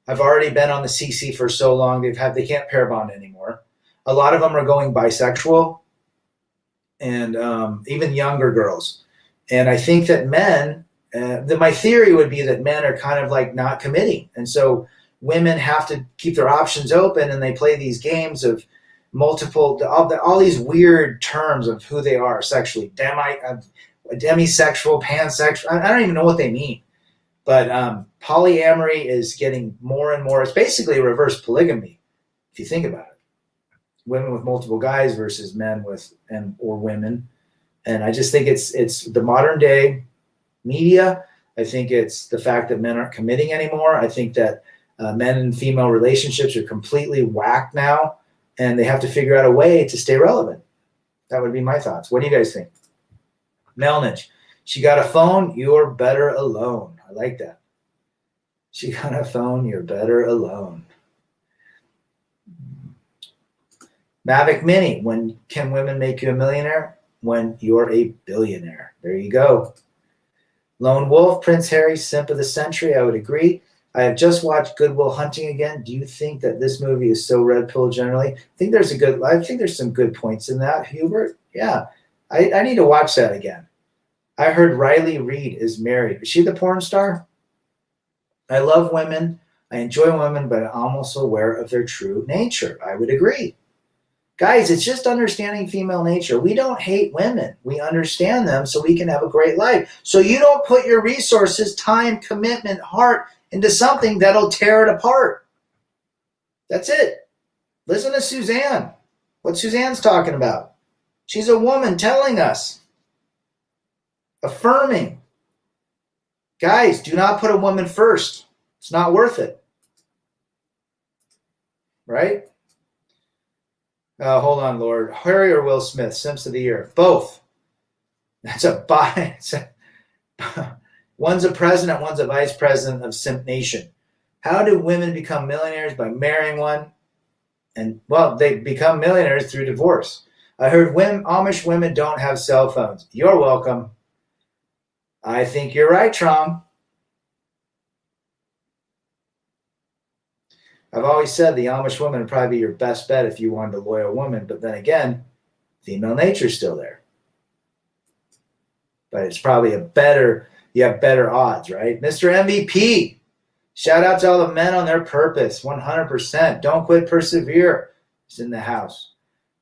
have already been on the CC for so long they can't pair bond anymore. A lot of them are going bisexual, and even younger girls. And I think that men, my theory would be that men are kind of like not committing, and so women have to keep their options open, and they play these games of multiple, all these weird terms of who they are sexually, demisexual, pansexual. I don't even know what they mean. But polyamory is getting more and more. It's basically reverse polygamy, if you think about it. Women with multiple guys versus men or women. And I just think it's the modern day media. I think it's the fact that men aren't committing anymore. I think that men and female relationships are completely whacked now, and they have to figure out a way to stay relevant. That would be my thoughts. What do you guys think? Melnich, she got a phone, you're better alone. I like that. She got a phone, you're better alone. Mavic Mini, when can women make you a millionaire? When you're a billionaire. There you go. Lone Wolf, Prince Harry, simp of the century. I would agree. I have just watched Good Will Hunting again. Do you think that this movie is so red pill generally? I think there's some good points in that, Hubert. Yeah. I need to watch that again. I heard Riley Reid is married. Is she the porn star? I love women. I enjoy women, but I'm also aware of their true nature. I would agree. Guys, it's just understanding female nature. We don't hate women. We understand them so we can have a great life. So you don't put your resources, time, commitment, heart into something that'll tear it apart. That's it. Listen to Suzanne. What Suzanne's talking about. She's a woman telling us. Affirming. Guys, do not put a woman first. It's not worth it. Right? Hold on, Lord. Harry or Will Smith, Simps of the Year. Both. That's a buy. One's a president, one's a vice president of Simp Nation. How do women become millionaires? By marrying one. And, well, they become millionaires through divorce. I heard Amish women don't have cell phones. You're welcome. I think you're right, Trong. I've always said the Amish woman would probably be your best bet if you wanted a loyal woman, but then again, female nature's still there. But it's probably you have better odds, right? Mr. MVP, shout out to all the men on their purpose, 100%. Don't quit, persevere. He's in the house.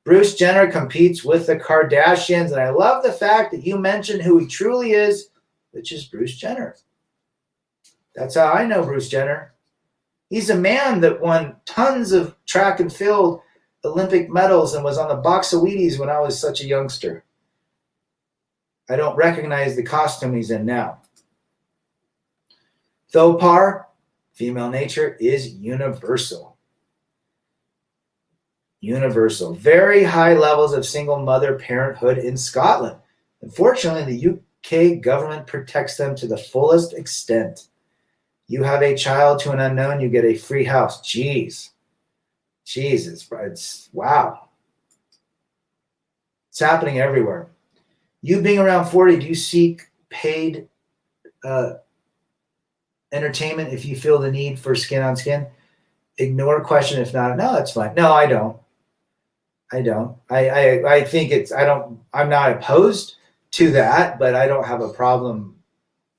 Bruce Jenner competes with the Kardashians, and I love the fact that you mentioned who he truly is, which is Bruce Jenner. That's how I know Bruce Jenner. He's a man that won tons of track and field Olympic medals and was on the box of Wheaties when I was such a youngster. I don't recognize the costume he's in now. Thopar, female nature is universal. Universal. Very high levels of single mother parenthood in Scotland. Unfortunately, the UK government protects them to the fullest extent. You have a child to an unknown, you get a free house. Jeez. It's wow. It's happening everywhere. You being around 40, do you seek paid entertainment if you feel the need for skin on skin? Ignore question if not. No, that's fine. No, I don't. I think I'm not opposed to that, but I don't have a problem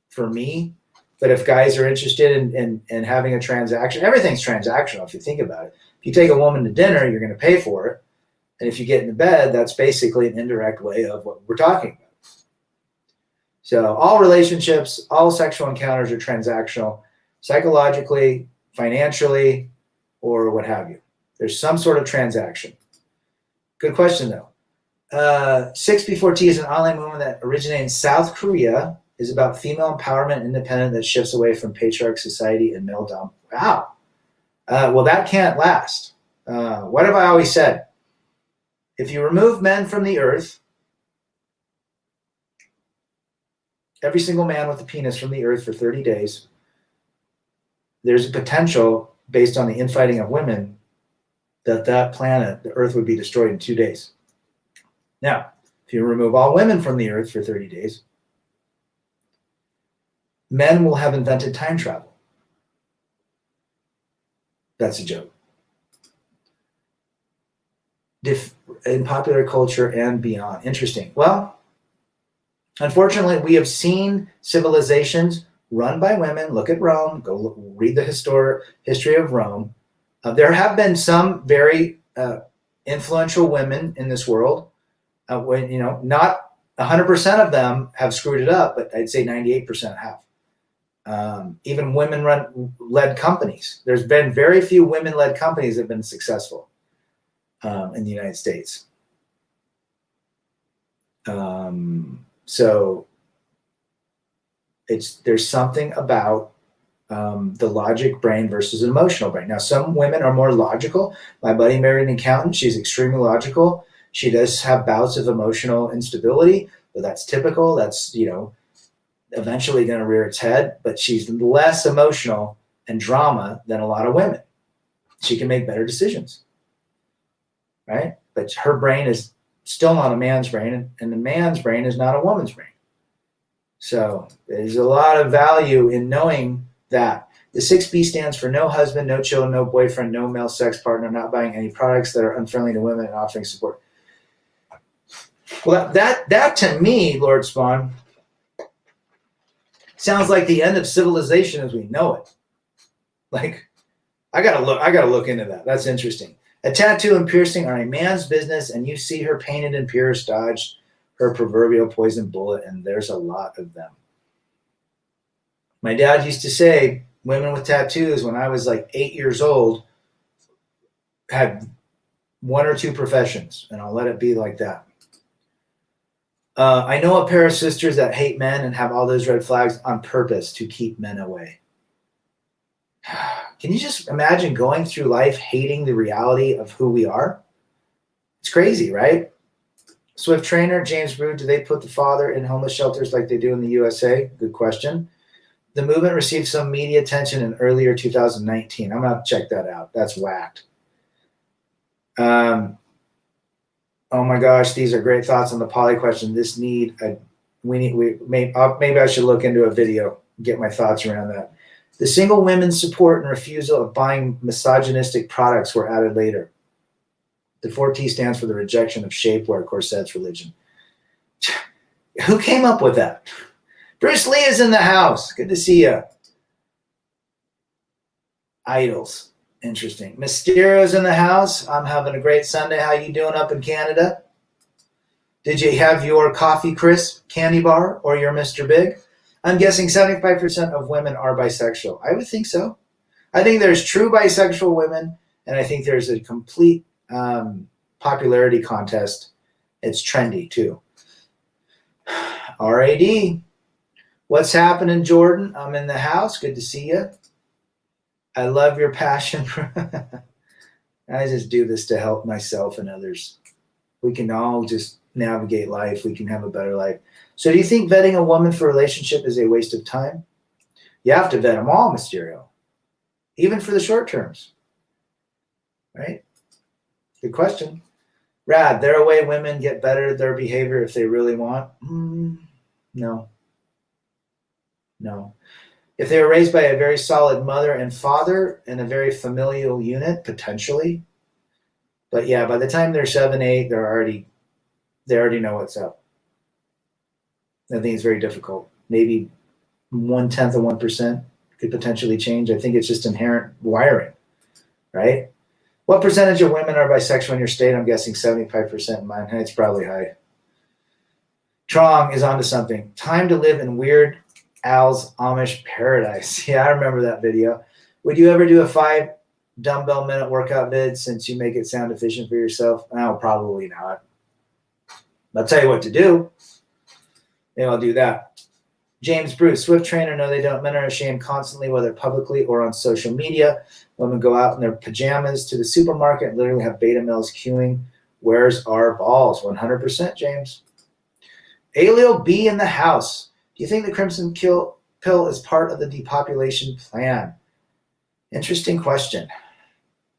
for me. But if guys are interested in having a transaction, everything's transactional if you think about it. If you take a woman to dinner, you're going to pay for it. And if you get into bed, that's basically an indirect way of what we're talking about. So all relationships, all sexual encounters are transactional, psychologically, financially, or what have you. There's some sort of transaction. Good question, though. 6 Before Tea is an online movement that originated in South Korea is about female empowerment and independence that shifts away from patriarch society and male dom. Wow. Well, that can't last. What have I always said? If you remove men from the earth, every single man with a penis from the earth for 30 days, there's a potential, based on the infighting of women, that planet, the earth, would be destroyed in 2 days. Now, if you remove all women from the earth for 30 days, men will have invented time travel. That's a joke. In popular culture and beyond. Interesting. Well, unfortunately, we have seen civilizations run by women. Look at Rome. Read the history of Rome. There have been some very influential women in this world. Not 100% of them have screwed it up, but I'd say 98% have. Even women-led companies. There's been very few women-led companies that have been successful in the United States. So there's something about the logic brain versus an emotional brain. Now, some women are more logical. My buddy married an accountant. She's extremely logical. She does have bouts of emotional instability, but that's typical. That's, eventually going to rear its head, but she's less emotional and drama than a lot of women. She can make better decisions, right? But her brain is still not a man's brain, and the man's brain is not a woman's brain. So there's a lot of value in knowing that. The 6B stands for no husband, no children, no boyfriend, no male sex partner, not buying any products that are unfriendly to women, and offering support. Well, that to me, Lord Spawn, sounds like the end of civilization as we know it. Like, I gotta look into that. That's interesting. A tattoo and piercing are a man's business, and you see her painted and pierced, dodged her proverbial poison bullet, and there's a lot of them. My dad used to say women with tattoos, when I was like 8 years old, had 1 or 2 professions, and I'll let it be like that. I know a pair of sisters that hate men and have all those red flags on purpose to keep men away. Can you just imagine going through life hating the reality of who we are? It's crazy, right? Swift trainer, James Brood, do they put the father in homeless shelters like they do in the USA? Good question. The movement received some media attention in earlier 2019. I'm going to check that out. That's whacked. Oh my gosh, these are great thoughts on the poly question. Maybe I should look into a video, get my thoughts around that. The single women's support and refusal of buying misogynistic products were added later. The 4T stands for the rejection of shapewear, corsets, religion. Who came up with that? Bruce Lee is in the house. Good to see you. Idols. Interesting. Mysterio's in the house. I'm having a great Sunday. How you doing up in Canada? Did you have your coffee crisp candy bar or your Mr. Big? I'm guessing 75% of women are bisexual. I would think so. I think there's true bisexual women, and I think there's a complete popularity contest. It's trendy too. RAD. What's happening, Jordan? I'm in the house. Good to see you. I love your passion. I just do this to help myself and others. We can all just navigate life. We can have a better life. So do you think vetting a woman for a relationship is a waste of time? You have to vet them all, Mysterio. Even for the short terms. Right? Good question. Rad, there are a way women get better at their behavior if they really want? No. If they were raised by a very solid mother and father in a very familial unit, potentially. But yeah, by the time they're 7, 8, they already know what's up. I think it's very difficult. Maybe 1/10 of 1% could potentially change. I think it's just inherent wiring, right? What percentage of women are bisexual in your state? I'm guessing 75% in mine. It's probably high. Trong is onto something. Time to live in Weird Al's Amish paradise. Yeah, I remember that video. Would you ever do a 5 dumbbell minute workout vid since you make it sound efficient for yourself? No, probably not. I'll tell you what to do. Maybe I'll do that. James Bruce, Swift trainer, no, they don't. Men are ashamed constantly, whether publicly or on social media. Women go out in their pajamas to the supermarket and literally have beta males queuing. Where's our balls? 100%, James. Alio B in the house. Do you think the Crimson Pill is part of the depopulation plan? Interesting question.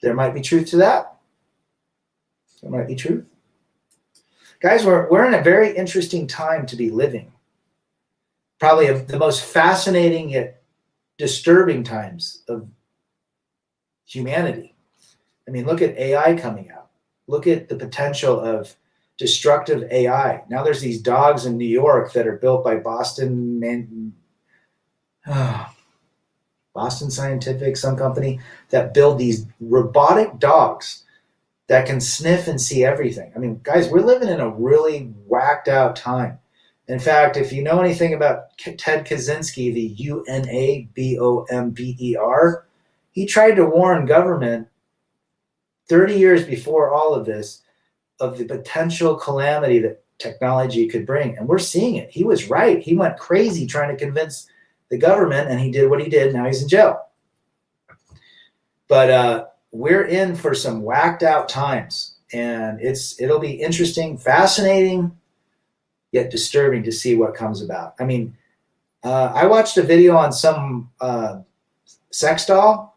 There might be truth to that. There might be truth. Guys, we're in a very interesting time to be living. Probably the most fascinating yet disturbing times of humanity. I mean, look at AI coming out. Look at the potential of destructive AI. Now there's these dogs in New York that are built by Boston Scientific, some company, that build these robotic dogs that can sniff and see everything. I mean, guys, we're living in a really whacked out time. In fact, if you know anything about Ted Kaczynski, the UNABOMBER, he tried to warn government 30 years before all of this of the potential calamity that technology could bring. And we're seeing it. He was right. He went crazy trying to convince the government, and he did what he did. Now he's in jail. But we're in for some whacked out times, and it'll be interesting, fascinating, yet disturbing to see what comes about. I mean, I watched a video on some sex doll.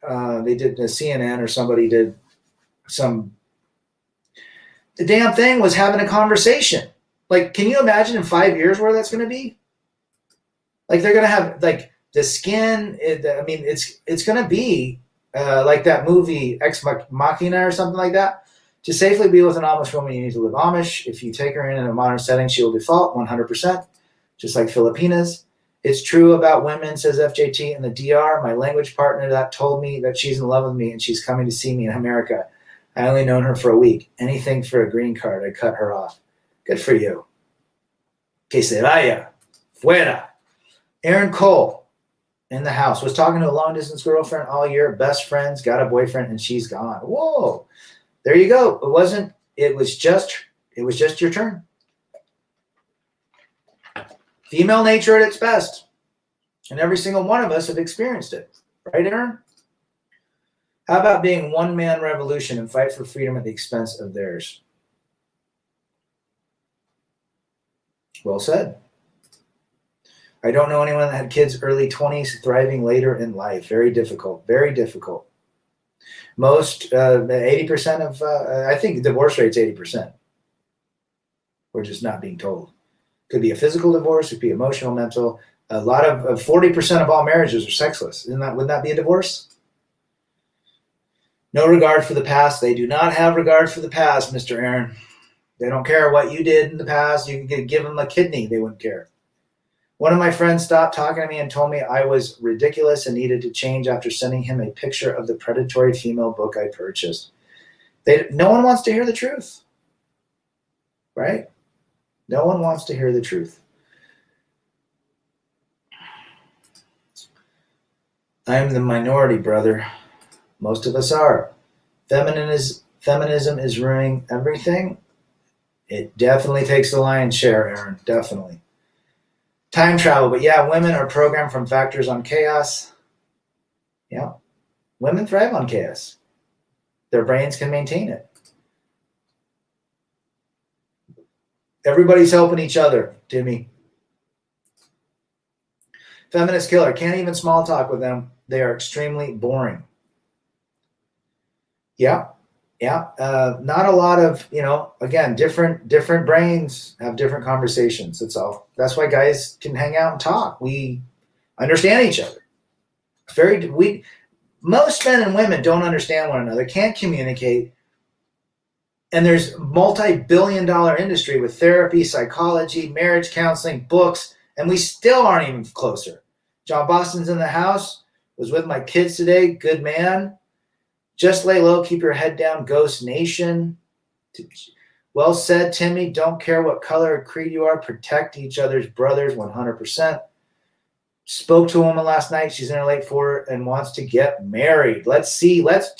They did a CNN or somebody did some. The damn thing was having a conversation. Like, can you imagine in 5 years where that's going to be? Like, they're going to have like the skin. It's going to be like that movie Ex Machina or something like that. To safely be with an Amish woman, you need to live Amish. If you take her in a modern setting, she will default 100%, just like Filipinas. It's true about women, says FJT, in the DR. My language partner that told me that she's in love with me and she's coming to see me in America. I only known her for a week. Anything for a green card, I cut her off. Good for you. Que se vaya. Fuera. Aaron Cole in the house. Was talking to a long-distance girlfriend all year. Best friends, got a boyfriend, and she's gone. Whoa. There you go. It was just your turn. Female nature at its best. And every single one of us have experienced it. Right, Aaron? How about being one-man revolution and fight for freedom at the expense of theirs? Well said. I don't know anyone that had kids early 20s thriving later in life. Very difficult. Very difficult. Most 80% of I think the divorce rate's 80%. We're just not being told. Could be a physical divorce, it could be emotional, mental. A lot of 40% of all marriages are sexless. Wouldn't that be a divorce? No regard for the past. They do not have regard for the past, Mr. Aaron. They don't care what you did in the past. You could give them a kidney, they wouldn't care. One of my friends stopped talking to me and told me I was ridiculous and needed to change after sending him a picture of the predatory female book I purchased. No one wants to hear the truth, right? No one wants to hear the truth. I am the minority, brother. Most of us are. Feminism is ruining everything. It definitely takes the lion's share, Aaron. Definitely. Time travel, but yeah, women are programmed from factors on chaos. Yeah, women thrive on chaos. Their brains can maintain it. Everybody's helping each other, Timmy. Feminist killer. Can't even small talk with them. They are extremely boring. Yeah. Not a lot of, again, different brains have different conversations. That's all. That's why guys can hang out and talk. We understand each other. Most men and women don't understand one another, can't communicate. And there's multi-billion-dollar industry with therapy, psychology, marriage counseling, books, and we still aren't even closer. John Boston's in the house. Was with my kids today. Good man. Just lay low, keep your head down, Ghost Nation. Well said, Timmy. Don't care what color or creed you are. Protect each other's brothers 100%. Spoke to a woman last night. She's in her late 40s and wants to get married. Let's see. Let's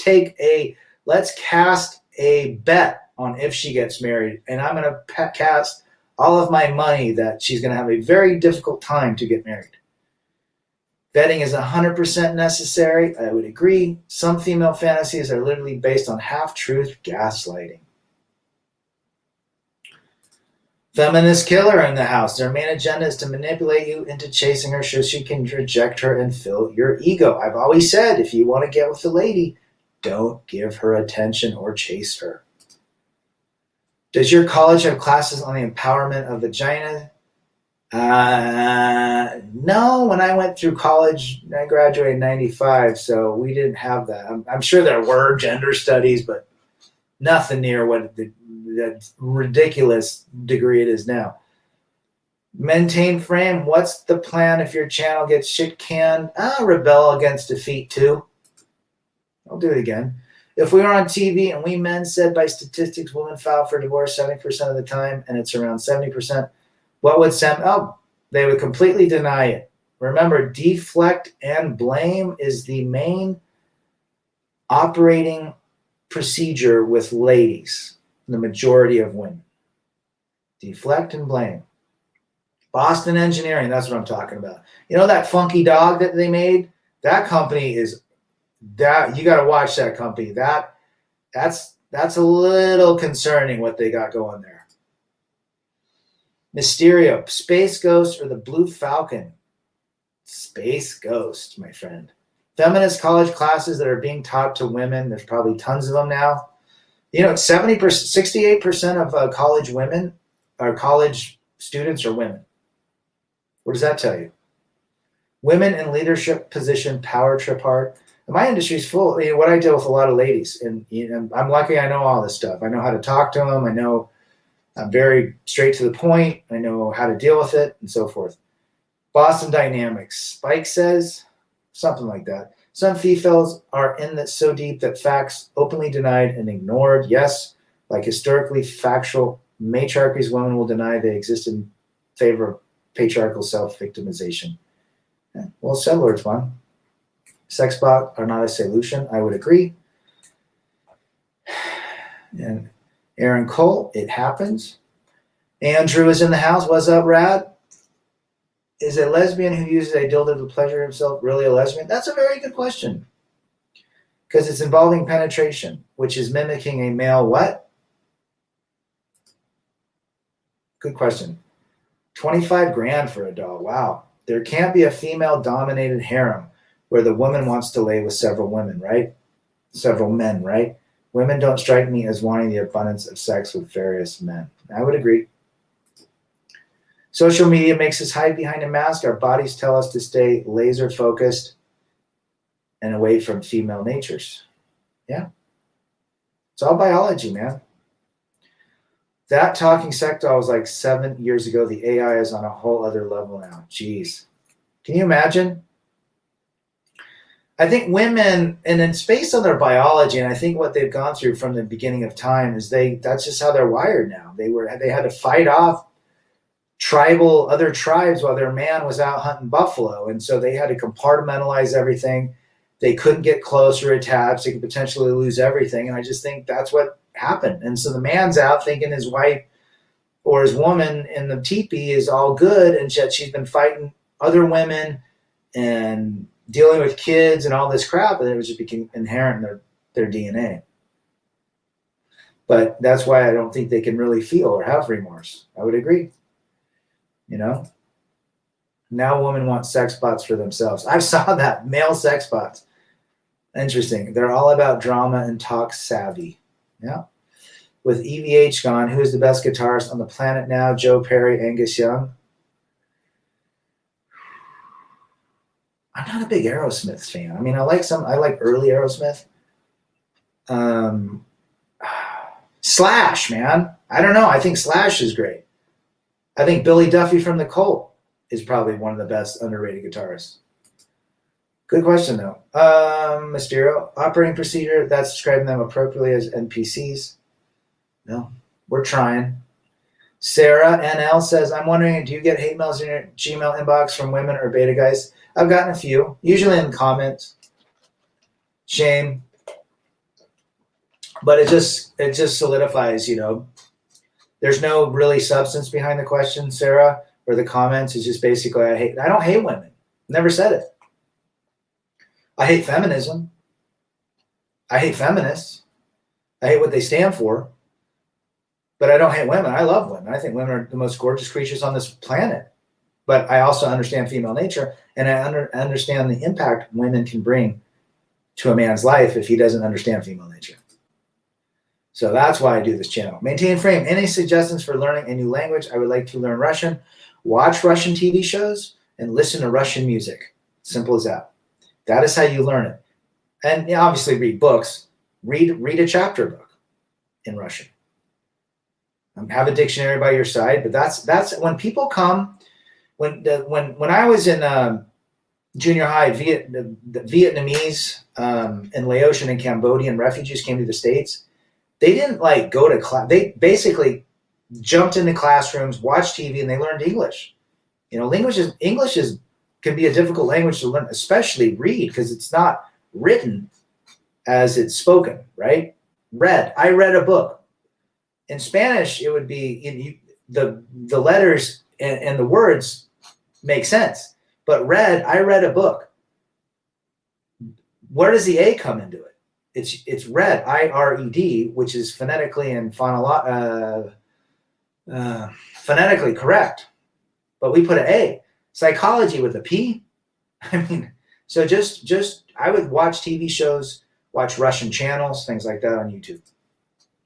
cast a bet on if she gets married. And I'm going to cast all of my money that she's going to have a very difficult time to get married. Vetting is 100% necessary. I would agree. Some female fantasies are literally based on half-truth gaslighting. Feminist killer in the house. Their main agenda is to manipulate you into chasing her so she can reject her and fill your ego. I've always said, if you want to get with a lady, don't give her attention or chase her. Does your college have classes on the empowerment of vagina? No, when I went through college, I graduated in 95, so we didn't have that. I'm sure there were gender studies, but nothing near what the ridiculous degree it is now. Maintain frame. What's the plan if your channel gets shit canned? Rebel against defeat too. I'll do it again. If we were on TV and we men said by statistics women file for divorce 70% of the time and it's around 70%, what would Sam? Oh, they would completely deny it. Remember, deflect and blame is the main operating procedure with ladies, the majority of women. Deflect and blame. Boston Engineering, that's what I'm talking about. You know that funky dog that they made? That company is that you got to watch that company. That's a little concerning what they got going there. Mysterio, Space Ghost or the Blue Falcon? Space Ghost, my friend. Feminist college classes that are being taught to women. There's probably tons of them now. You know, 68% of college women or college students are women. What does that tell you? Women in leadership position, power trip hard. My industry is full. What I deal with a lot of ladies, and I'm lucky I know all this stuff. I know how to talk to them. I know I'm very straight to the point. I know how to deal with it and so forth. Boston Dynamics. Spike says something like that. Some females are in that so deep that facts openly denied and ignored. Yes, like historically factual matriarchies, women will deny they exist in favor of patriarchal self-victimization. Yeah, well, settler, it's one. Sex bots are not a solution. I would agree. And Aaron Cole, it happens. Andrew is in the house. What's up, Rad? Is a lesbian who uses a dildo to pleasure himself really a lesbian? That's a very good question. Because it's involving penetration, which is mimicking a male what? Good question. 25 grand for a doll. Wow. There can't be a female-dominated harem where the woman wants to lay with several women, right? Several men, right? Women don't strike me as wanting the abundance of sex with various men. I would agree. Social media makes us hide behind a mask. Our bodies tell us to stay laser focused and away from female natures. Yeah. It's all biology, man. That talking sex doll was like 7 years ago. The AI is on a whole other level now. Jeez. Can you imagine? I think women, and it's based on their biology, and I think what they've gone through from the beginning of time is that's just how they're wired now. They had to fight off other tribes while their man was out hunting buffalo, and so they had to compartmentalize everything. They couldn't get close or attached. They could potentially lose everything, and I just think that's what happened. And so the man's out thinking his wife or his woman in the teepee is all good, and yet she's been fighting other women and dealing with kids and all this crap, and it was just became inherent in their DNA. But that's why I don't think they can really feel or have remorse. I would agree. You know? Now women want sex bots for themselves. I saw that. Male sex bots. Interesting. They're all about drama and talk savvy. Yeah. With EVH gone, who's the best guitarist on the planet now? Joe Perry, Angus Young? I'm not a big Aerosmith fan. I mean, I like early Aerosmith. Slash, man. I don't know. I think Slash is great. I think Billy Duffy from The Cult is probably one of the best underrated guitarists. Good question, though. Mysterio, operating procedure, that's describing them appropriately as NPCs. No, we're trying. Sarah NL says, I'm wondering, do you get hate mails in your Gmail inbox from women or beta guys? I've gotten a few, usually in the comments. Shame. But it just solidifies, There's no really substance behind the question, Sarah, or the comments. It's just basically, I don't hate women. Never said it. I hate feminism. I hate feminists. I hate what they stand for. But I don't hate women. I love women. I think women are the most gorgeous creatures on this planet. But I also understand female nature, and I understand the impact women can bring to a man's life if he doesn't understand female nature. So that's why I do this channel. Maintain frame. Any suggestions for learning a new language? I would like to learn Russian. Watch Russian TV shows and listen to Russian music. Simple as that. That is how you learn it. And obviously read books. Read a chapter book in Russian. Have a dictionary by your side. But that's when people come. When I was in junior high, the Vietnamese and Laotian and Cambodian refugees came to the States. They didn't like go to class. They basically jumped into classrooms, watched TV, and they learned English. You know, English can be a difficult language to learn, especially read, because it's not written as it's spoken, right? I read a book. In Spanish, it would be the letters and the words make sense. But I read a book. Where does the A come into it? It's read, I-R-E-D, which is phonetically and phonetically correct. But we put an A. Psychology with a P. I mean, so just I would watch TV shows, watch Russian channels, things like that on YouTube.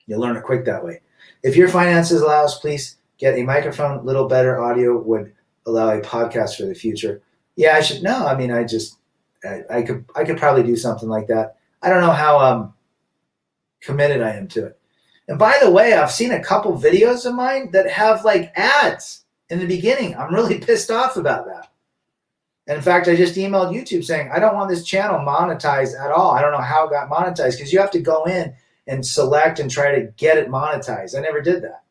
You'll learn it quick that way. If your finances allow us, please get a microphone. Little better audio would allow a podcast for the future. Yeah, I should. No, I mean, I could probably do something like that. I don't know how committed I am to it. And by the way, I've seen a couple videos of mine that have like ads in the beginning. I'm really pissed off about that. And in fact, I just emailed YouTube saying, I don't want this channel monetized at all. I don't know how it got monetized, because you have to go in and select and try to get it monetized. I never did that.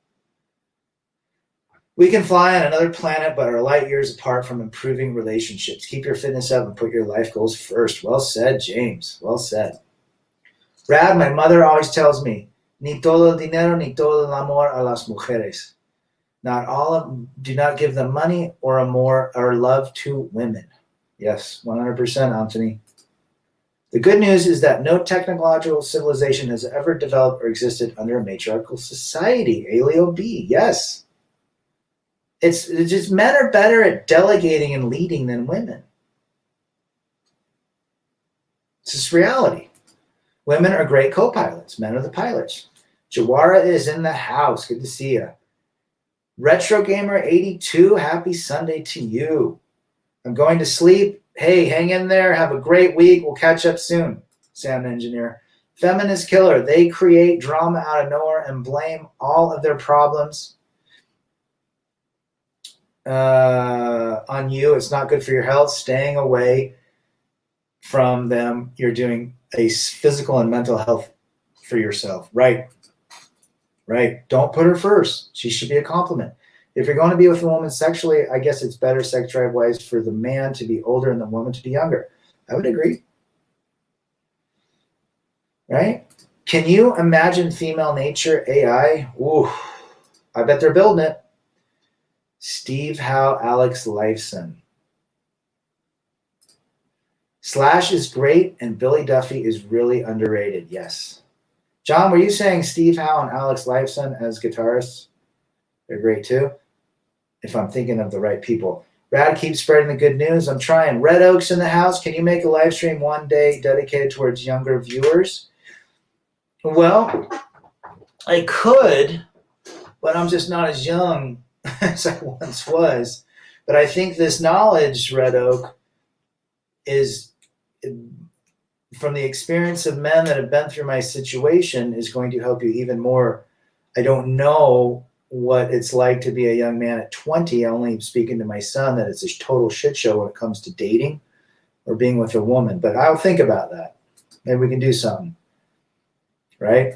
We can fly on another planet, but are light years apart from improving relationships. Keep your fitness up and put your life goals first. Well said, James. Well said. Brad, my mother always tells me, ni todo el dinero, ni todo el amor a las mujeres. Do not give them money or amor or love to women. Yes, 100%, Anthony. The good news is that no technological civilization has ever developed or existed under a matriarchal society. Alio B, yes. It's just men are better at delegating and leading than women. It's just reality. Women are great co-pilots. Men are the pilots. Jawara is in the house. Good to see you. Retro Gamer 82, happy Sunday to you. I'm going to sleep. Hey, hang in there. Have a great week. We'll catch up soon. Sound engineer. Feminist killer. They create drama out of nowhere and blame all of their problems on you. It's not good for your health. Staying away from them, you're doing a physical and mental health for yourself. Right. Don't put her first. She should be a compliment. If you're going to be with a woman sexually, I guess it's better sex drive wise for the man to be older and the woman to be younger. I would agree. Right? Can you imagine female nature AI? Ooh, I bet they're building it. Steve Howe, Alex Lifeson. Slash is great and Billy Duffy is really underrated. Yes. John, were you saying Steve Howe and Alex Lifeson as guitarists? They're great too. If I'm thinking of the right people. Brad, keep spreading the good news. I'm trying. Red Oaks in the house. Can you make a live stream one day dedicated towards younger viewers? Well, I could, but I'm just not as young as I once was. But I think this knowledge, Red Oak, is from the experience of men that have been through my situation is going to help you even more. I don't know what it's like to be a young man at 20. I only speaking to my son that it's a total shit show when it comes to dating or being with a woman. But I'll think about that. Maybe we can do something. Right?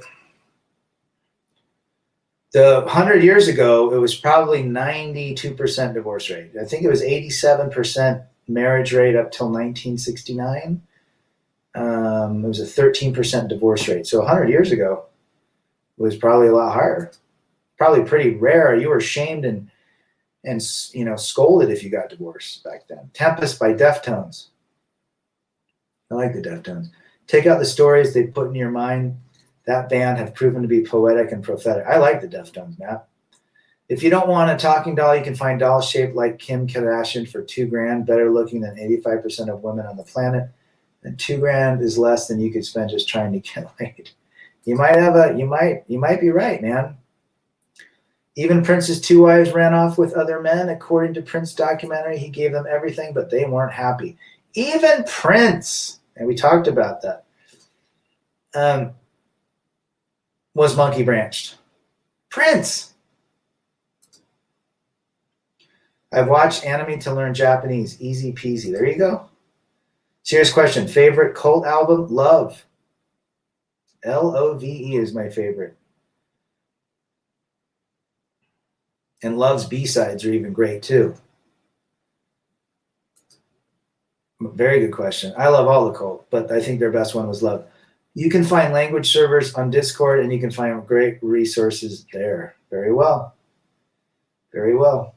The 100 years ago, it was probably 92% divorce rate. I think it was 87% marriage rate up till 1969. It was a 13% divorce rate. So 100 years ago, it was probably a lot higher. probably pretty rare. You were shamed and scolded if you got divorced back then. Tempest by Deftones. I like the Deftones. Take out the stories they put in your mind. That band have proven to be poetic and prophetic. I like the Deftones, Matt. If you don't want a talking doll, you can find dolls shaped like Kim Kardashian for $2,000, better looking than 85% of women on the planet. And $2,000 is less than you could spend just trying to get laid. You might be right, man. Even Prince's 2 wives ran off with other men. According to Prince documentary, he gave them everything, but they weren't happy. Even Prince, and we talked about that, was monkey branched. Prince. I've watched anime to learn Japanese. Easy peasy. There you go. Serious question. Favorite cult album? Love. Love is my favorite. And Love's B-sides are even great too. Very good question. I love all the cult, but I think their best one was Love. You can find language servers on Discord, and you can find great resources there. Very well. Very well.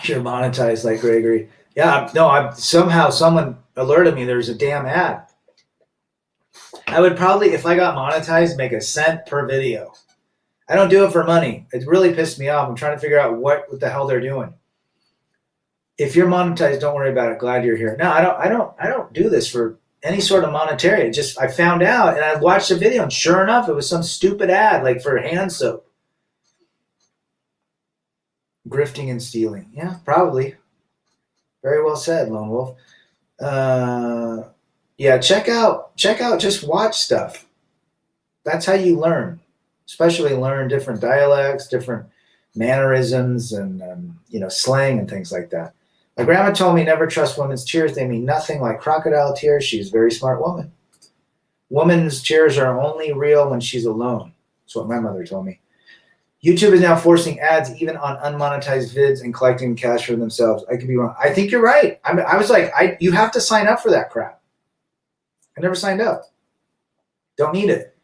You're monetized like Gregory. Yeah, no, somehow someone alerted me there's a damn ad. I would probably, if I got monetized, make $0.01 per video. I don't do it for money. It really pissed me off. I'm trying to figure out what the hell they're doing. If you're monetized, don't worry about it. Glad you're here. No, I don't do this for any sort of monetary. I found out and I watched the video, and sure enough, it was some stupid ad like for hand soap. Grifting and stealing. Yeah, probably. Very well said, Lone Wolf. Yeah, check out, just watch stuff. That's how you learn, especially learn different dialects, different mannerisms, and slang and things like that. My grandma told me never trust women's tears. They mean nothing like crocodile tears. She's a very smart woman. Woman's tears are only real when she's alone. That's what my mother told me. YouTube is now forcing ads even on unmonetized vids and collecting cash for themselves. I could be wrong. I think you're right. I was like, you have to sign up for that crap. I never signed up. Don't need it.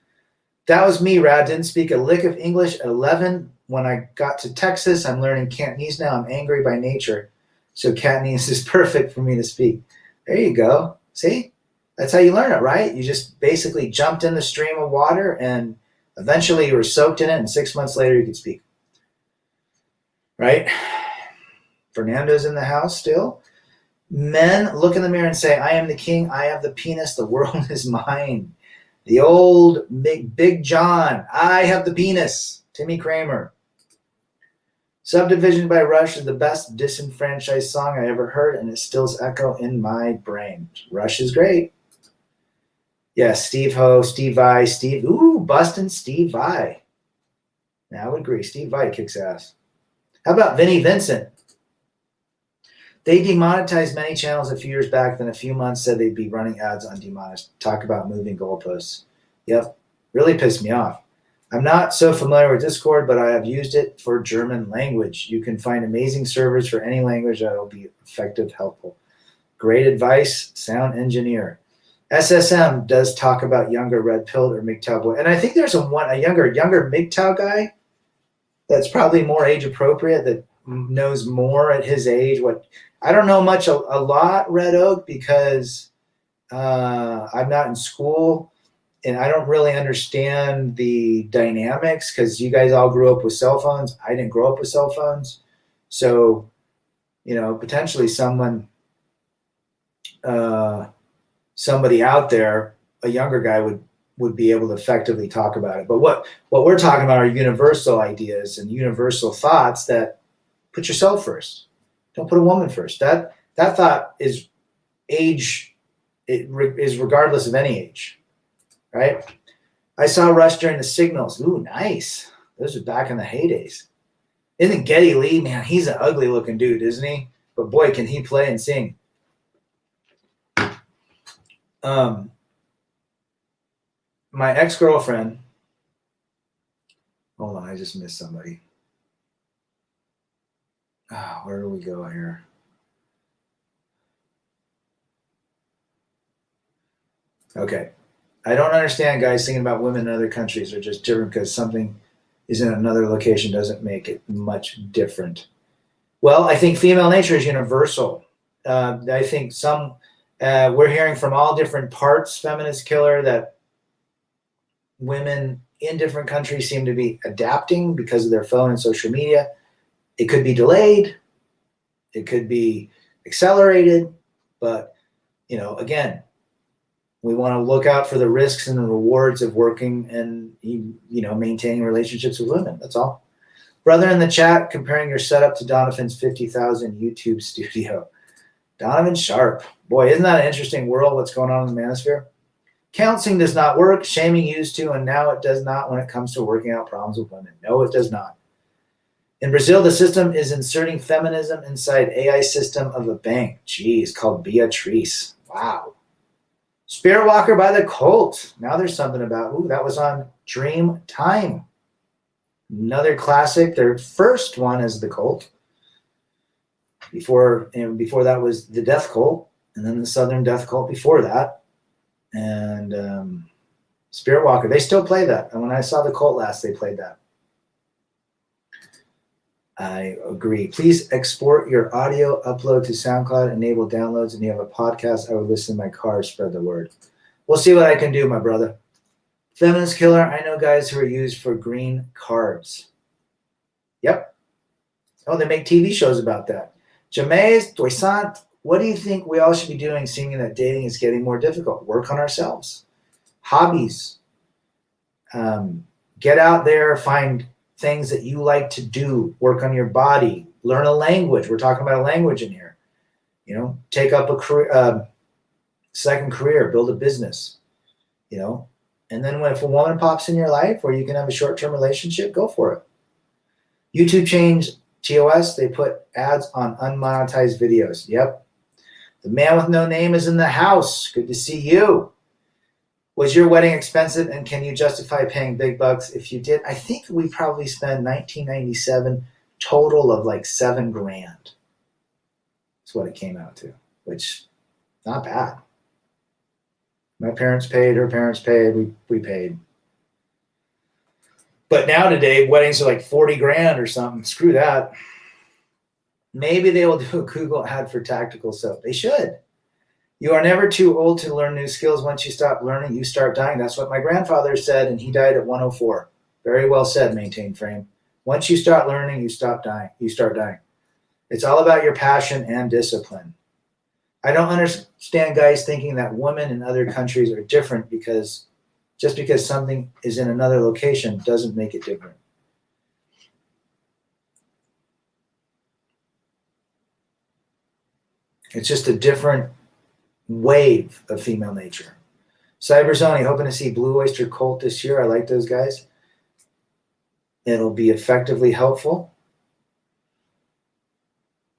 That was me, Rad. Didn't speak a lick of English at 11. When I got to Texas, I'm learning Cantonese now. I'm angry by nature, so Cantonese is perfect for me to speak. There you go. See? That's how you learn it, right? You just basically jumped in the stream of water, and eventually you were soaked in it, and 6 months later you could speak. Right? Fernando's in the house still. Men look in the mirror and say, I am the king, I have the penis, the world is mine. The old Big John, I have the penis. Timmy Kramer. Subdivision by Rush is the best disenfranchised song I ever heard, and it still echo in my brain. Rush is great. Yes, Steve Ho, Steve Vai, bustin' Steve Vai. Yeah, I would agree. Steve Vai kicks ass. How about Vinnie Vincent? They demonetized many channels a few years back, then a few months said they'd be running ads on demonetized. Talk about moving goalposts. Yep, really pissed me off. I'm not so familiar with Discord, but I have used it for German language. You can find amazing servers for any language that will be effective, helpful. Great advice, sound engineer. SSM does talk about younger red pilled or MGTOW boy. And I think there's a younger MGTOW guy that's probably more age appropriate, that knows more at his age. I don't know much, a lot, Red Oak, because I'm not in school and I don't really understand the dynamics, because you guys all grew up with cell phones. I didn't grow up with cell phones. So, potentially somebody out there, a younger guy, would be able to effectively talk about it. But what we're talking about are universal ideas and universal thoughts that put yourself first. Don't put a woman first. That thought is age. It is regardless of any age, right? I saw Rush during the Signals. Ooh, nice. Those are back in the heydays. Isn't Geddy Lee, man? He's an ugly looking dude, isn't he? But boy, can he play and sing. My ex-girlfriend. Hold on, I just missed somebody. Where do we go here? Okay. I don't understand guys thinking about women in other countries are just different because something is in another location doesn't make it much different. Well, I think female nature is universal. I think we're hearing from all different parts, Feminist Killer, that women in different countries seem to be adapting because of their phone and social media. It could be delayed, it could be accelerated, but again, we want to look out for the risks and the rewards of working and maintaining relationships with women. That's all. Brother in the chat, comparing your setup to Donovan's 50,000 YouTube studio. Donovan Sharp. Boy, isn't that an interesting world, what's going on in the manosphere? Counseling does not work. Shaming used to, and now it does not when it comes to working out problems with women. No, it does not. In Brazil, the system is inserting feminism inside AI system of a bank. Geez, called Beatrice. Wow. Spirit Walker by the Cult. Now there's something about, that was on Dream Time. Another classic. Their first one is the Cult. Before that was the Death Cult, and then the Southern Death Cult before that. And Spirit Walker, they still play that. And when I saw the Cult last, they played that. I agree. Please export your audio, upload to SoundCloud, enable downloads, and you have a podcast. I would listen in my car, spread the word. We'll see what I can do, my brother. Feminist Killer, I know guys who are used for green cards. Yep. Oh, they make TV shows about that. Jamez Toysant, what do you think we all should be doing, seeing that dating is getting more difficult? Work on ourselves. Hobbies. Get out there, find things that you like to do, work on your body, learn a language. We're talking about a language in here. Take up a career, second career, build a business, and then if a woman pops in your life where you can have a short-term relationship, go for it. YouTube changed TOS. They put ads on unmonetized videos. Yep. The man with no name is in the house. Good to see you. Was your wedding expensive, and can you justify paying big bucks? If you did, I think we probably spent $1997 total of like $7,000. That's what it came out to, which not bad. My parents paid, her parents paid, we paid. But now today, weddings are like $40,000 or something. Screw that. Maybe they will do a Google ad for tactical soap. They should. You are never too old to learn new skills. Once you stop learning, you start dying. That's what my grandfather said, and he died at 104. Very well said, Maintain Frame. Once you start learning, you stop dying. You start dying. It's all about your passion and discipline. I don't understand guys thinking that women in other countries are different because just because something is in another location doesn't make it different. It's just a different wave of female nature. Cyberzone, hoping to see Blue Oyster Cult this year. I like those guys. It'll be effectively helpful.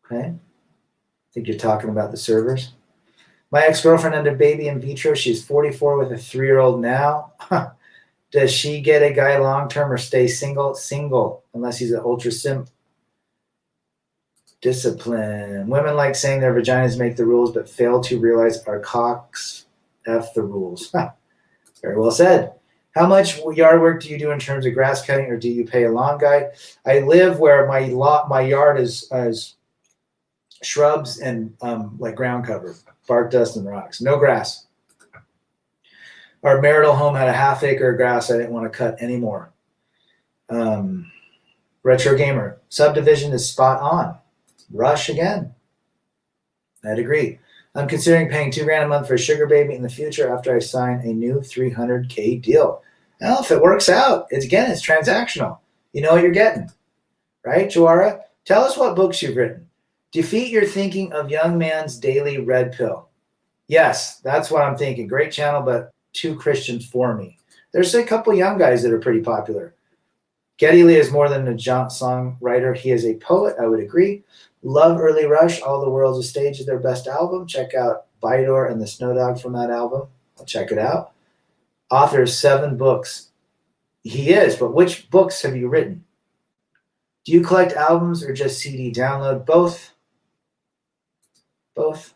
Okay. I think you're talking about the servers. My ex-girlfriend had a baby in vitro. She's 44 with a 3-year-old now. Does she get a guy long-term or stay single? Single, unless he's an ultra simp. Discipline. Women like saying their vaginas make the rules, but fail to realize our cocks F the rules. Very well said. How much yard work do you do in terms of grass cutting, or do you pay a lawn guy? I live where my yard is shrubs and like ground cover, bark, dust, and rocks. No grass. Our marital home had a half-acre of grass I didn't want to cut anymore. Retro Gamer. Subdivision is spot on. Rush again. I'd agree. I'm considering paying $2,000 a month for a sugar baby in the future after I sign a new $300K deal. Well, if it works out, it's transactional. You know what you're getting, right, Joara? Tell us what books you've written. Defeat Your Thinking of Young Man's Daily Red Pill. Yes, that's what I'm thinking. Great channel, but too Christian for me. There's a couple young guys that are pretty popular. Geddy Lee is more than a songwriter. He is a poet, I would agree. Love Early Rush, All the World's a Stage of their best album. Check out Bidor and the Snow Dog from that album. I'll check it out. Author of 7 books. He is, but which books have you written? Do you collect albums or just CD download? Both. Both.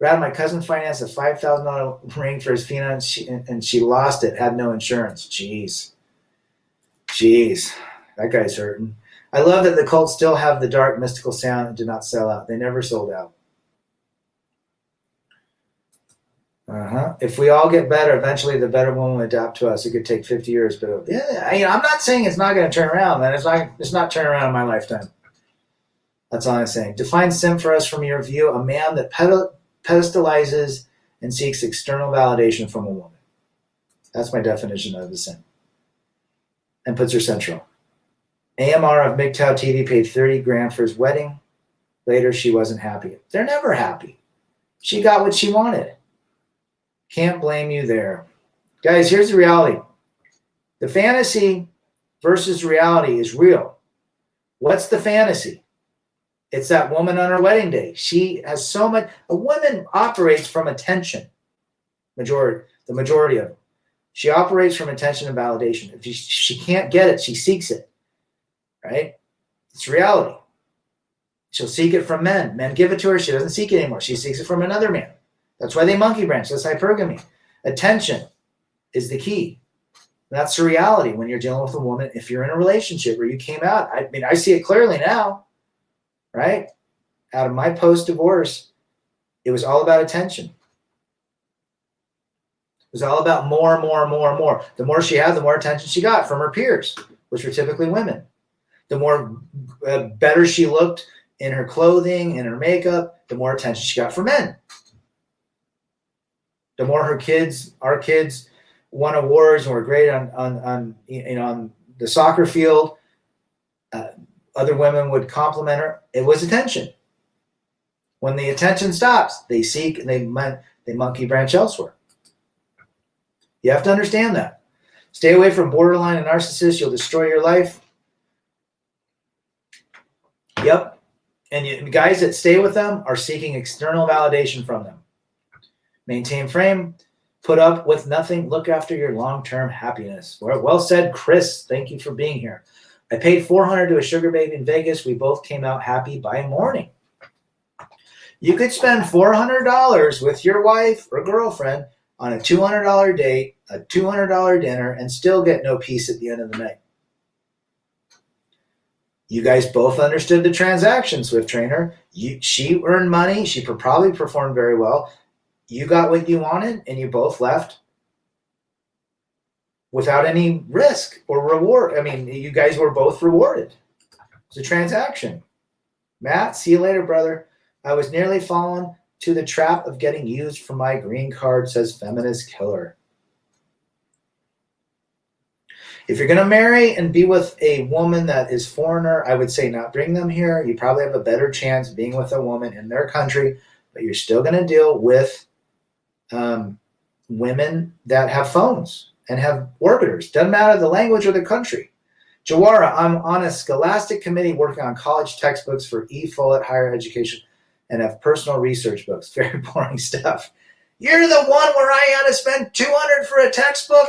Brad, my cousin financed a $5,000 ring for his fiance and she lost it, had no insurance. Jeez. That guy's hurting. I love that the cults still have the dark, mystical sound and did not sell out. They never sold out. If we all get better, eventually the better one will adapt to us. It could take 50 years, but yeah, I'm not saying it's not going to turn around, man. It's not turning around in my lifetime. That's all I'm saying. Define sin for us from your view: a man that pedestalizes and seeks external validation from a woman. That's my definition of the sin. And puts her central. AMR of MGTOW TV paid 30 grand for his wedding. Later, she wasn't happy. They're never happy. She got what she wanted. Can't blame you there. Guys, here's the reality. The fantasy versus reality is real. What's the fantasy? It's that woman on her wedding day. She has so much. A woman operates from attention. The majority of them. She operates from attention and validation. If she can't get it, she seeks it. Right? It's reality. She'll seek it from men. Men give it to her. She doesn't seek it anymore. She seeks it from another man. That's why they monkey branch. That's hypergamy. Attention is the key. That's the reality when you're dealing with a woman. If you're in a relationship where you came out, I mean, I see it clearly now, right? Out of my post-divorce, it was all about attention. It was all about more. The more she had, the more attention she got from her peers, which were typically women. The more better she looked in her clothing, in her makeup, the more attention she got from men. The more our kids won awards and were great on the soccer field, other women would compliment her. It was attention. When the attention stops, they seek and they monkey branch elsewhere. You have to understand that. Stay away from borderline and narcissists. You'll destroy your life. Yep. And guys that stay with them are seeking external validation from them. Maintain frame. Put up with nothing. Look after your long-term happiness. Well said, Chris. Thank you for being here. I paid $400 to a sugar baby in Vegas. We both came out happy by morning. You could spend $400 with your wife or girlfriend on a $200 date, a $200 dinner, and still get no peace at the end of the night. You guys both understood the transaction, Swift Trainer. She earned money. She probably performed very well. You got what you wanted, and you both left without any risk or reward. I mean, you guys were both rewarded. It's a transaction. Matt, see you later, brother. I was nearly fallen to the trap of getting used for my green card, says Feminist Killer. If you're going to marry and be with a woman that is foreigner, I would say not bring them here. You probably have a better chance being with a woman in their country, but you're still going to deal with women that have phones and have orbiters. Doesn't matter the language or the country. Jawara, I'm on a scholastic committee working on college textbooks for E-Follett higher education and have personal research books. Very boring stuff. You're the one where I had to spend $200 for a textbook?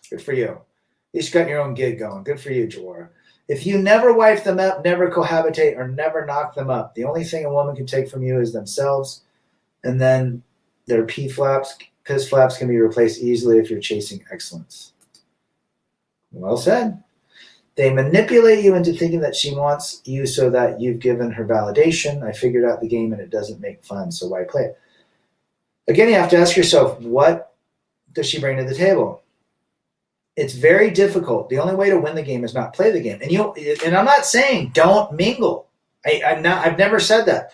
Good for you. At least you got your own gig going. Good for you, Jawara. If you never wife them up, never cohabitate, or never knock them up, the only thing a woman can take from you is themselves, and then their piss flaps can be replaced easily if you're chasing excellence. Well said. They manipulate you into thinking that she wants you so that you've given her validation. I figured out the game and it doesn't make fun, so why play it? Again, you have to ask yourself, what does she bring to the table? It's very difficult. The only way to win the game is not play the game. And I'm not saying don't mingle. I've never said that.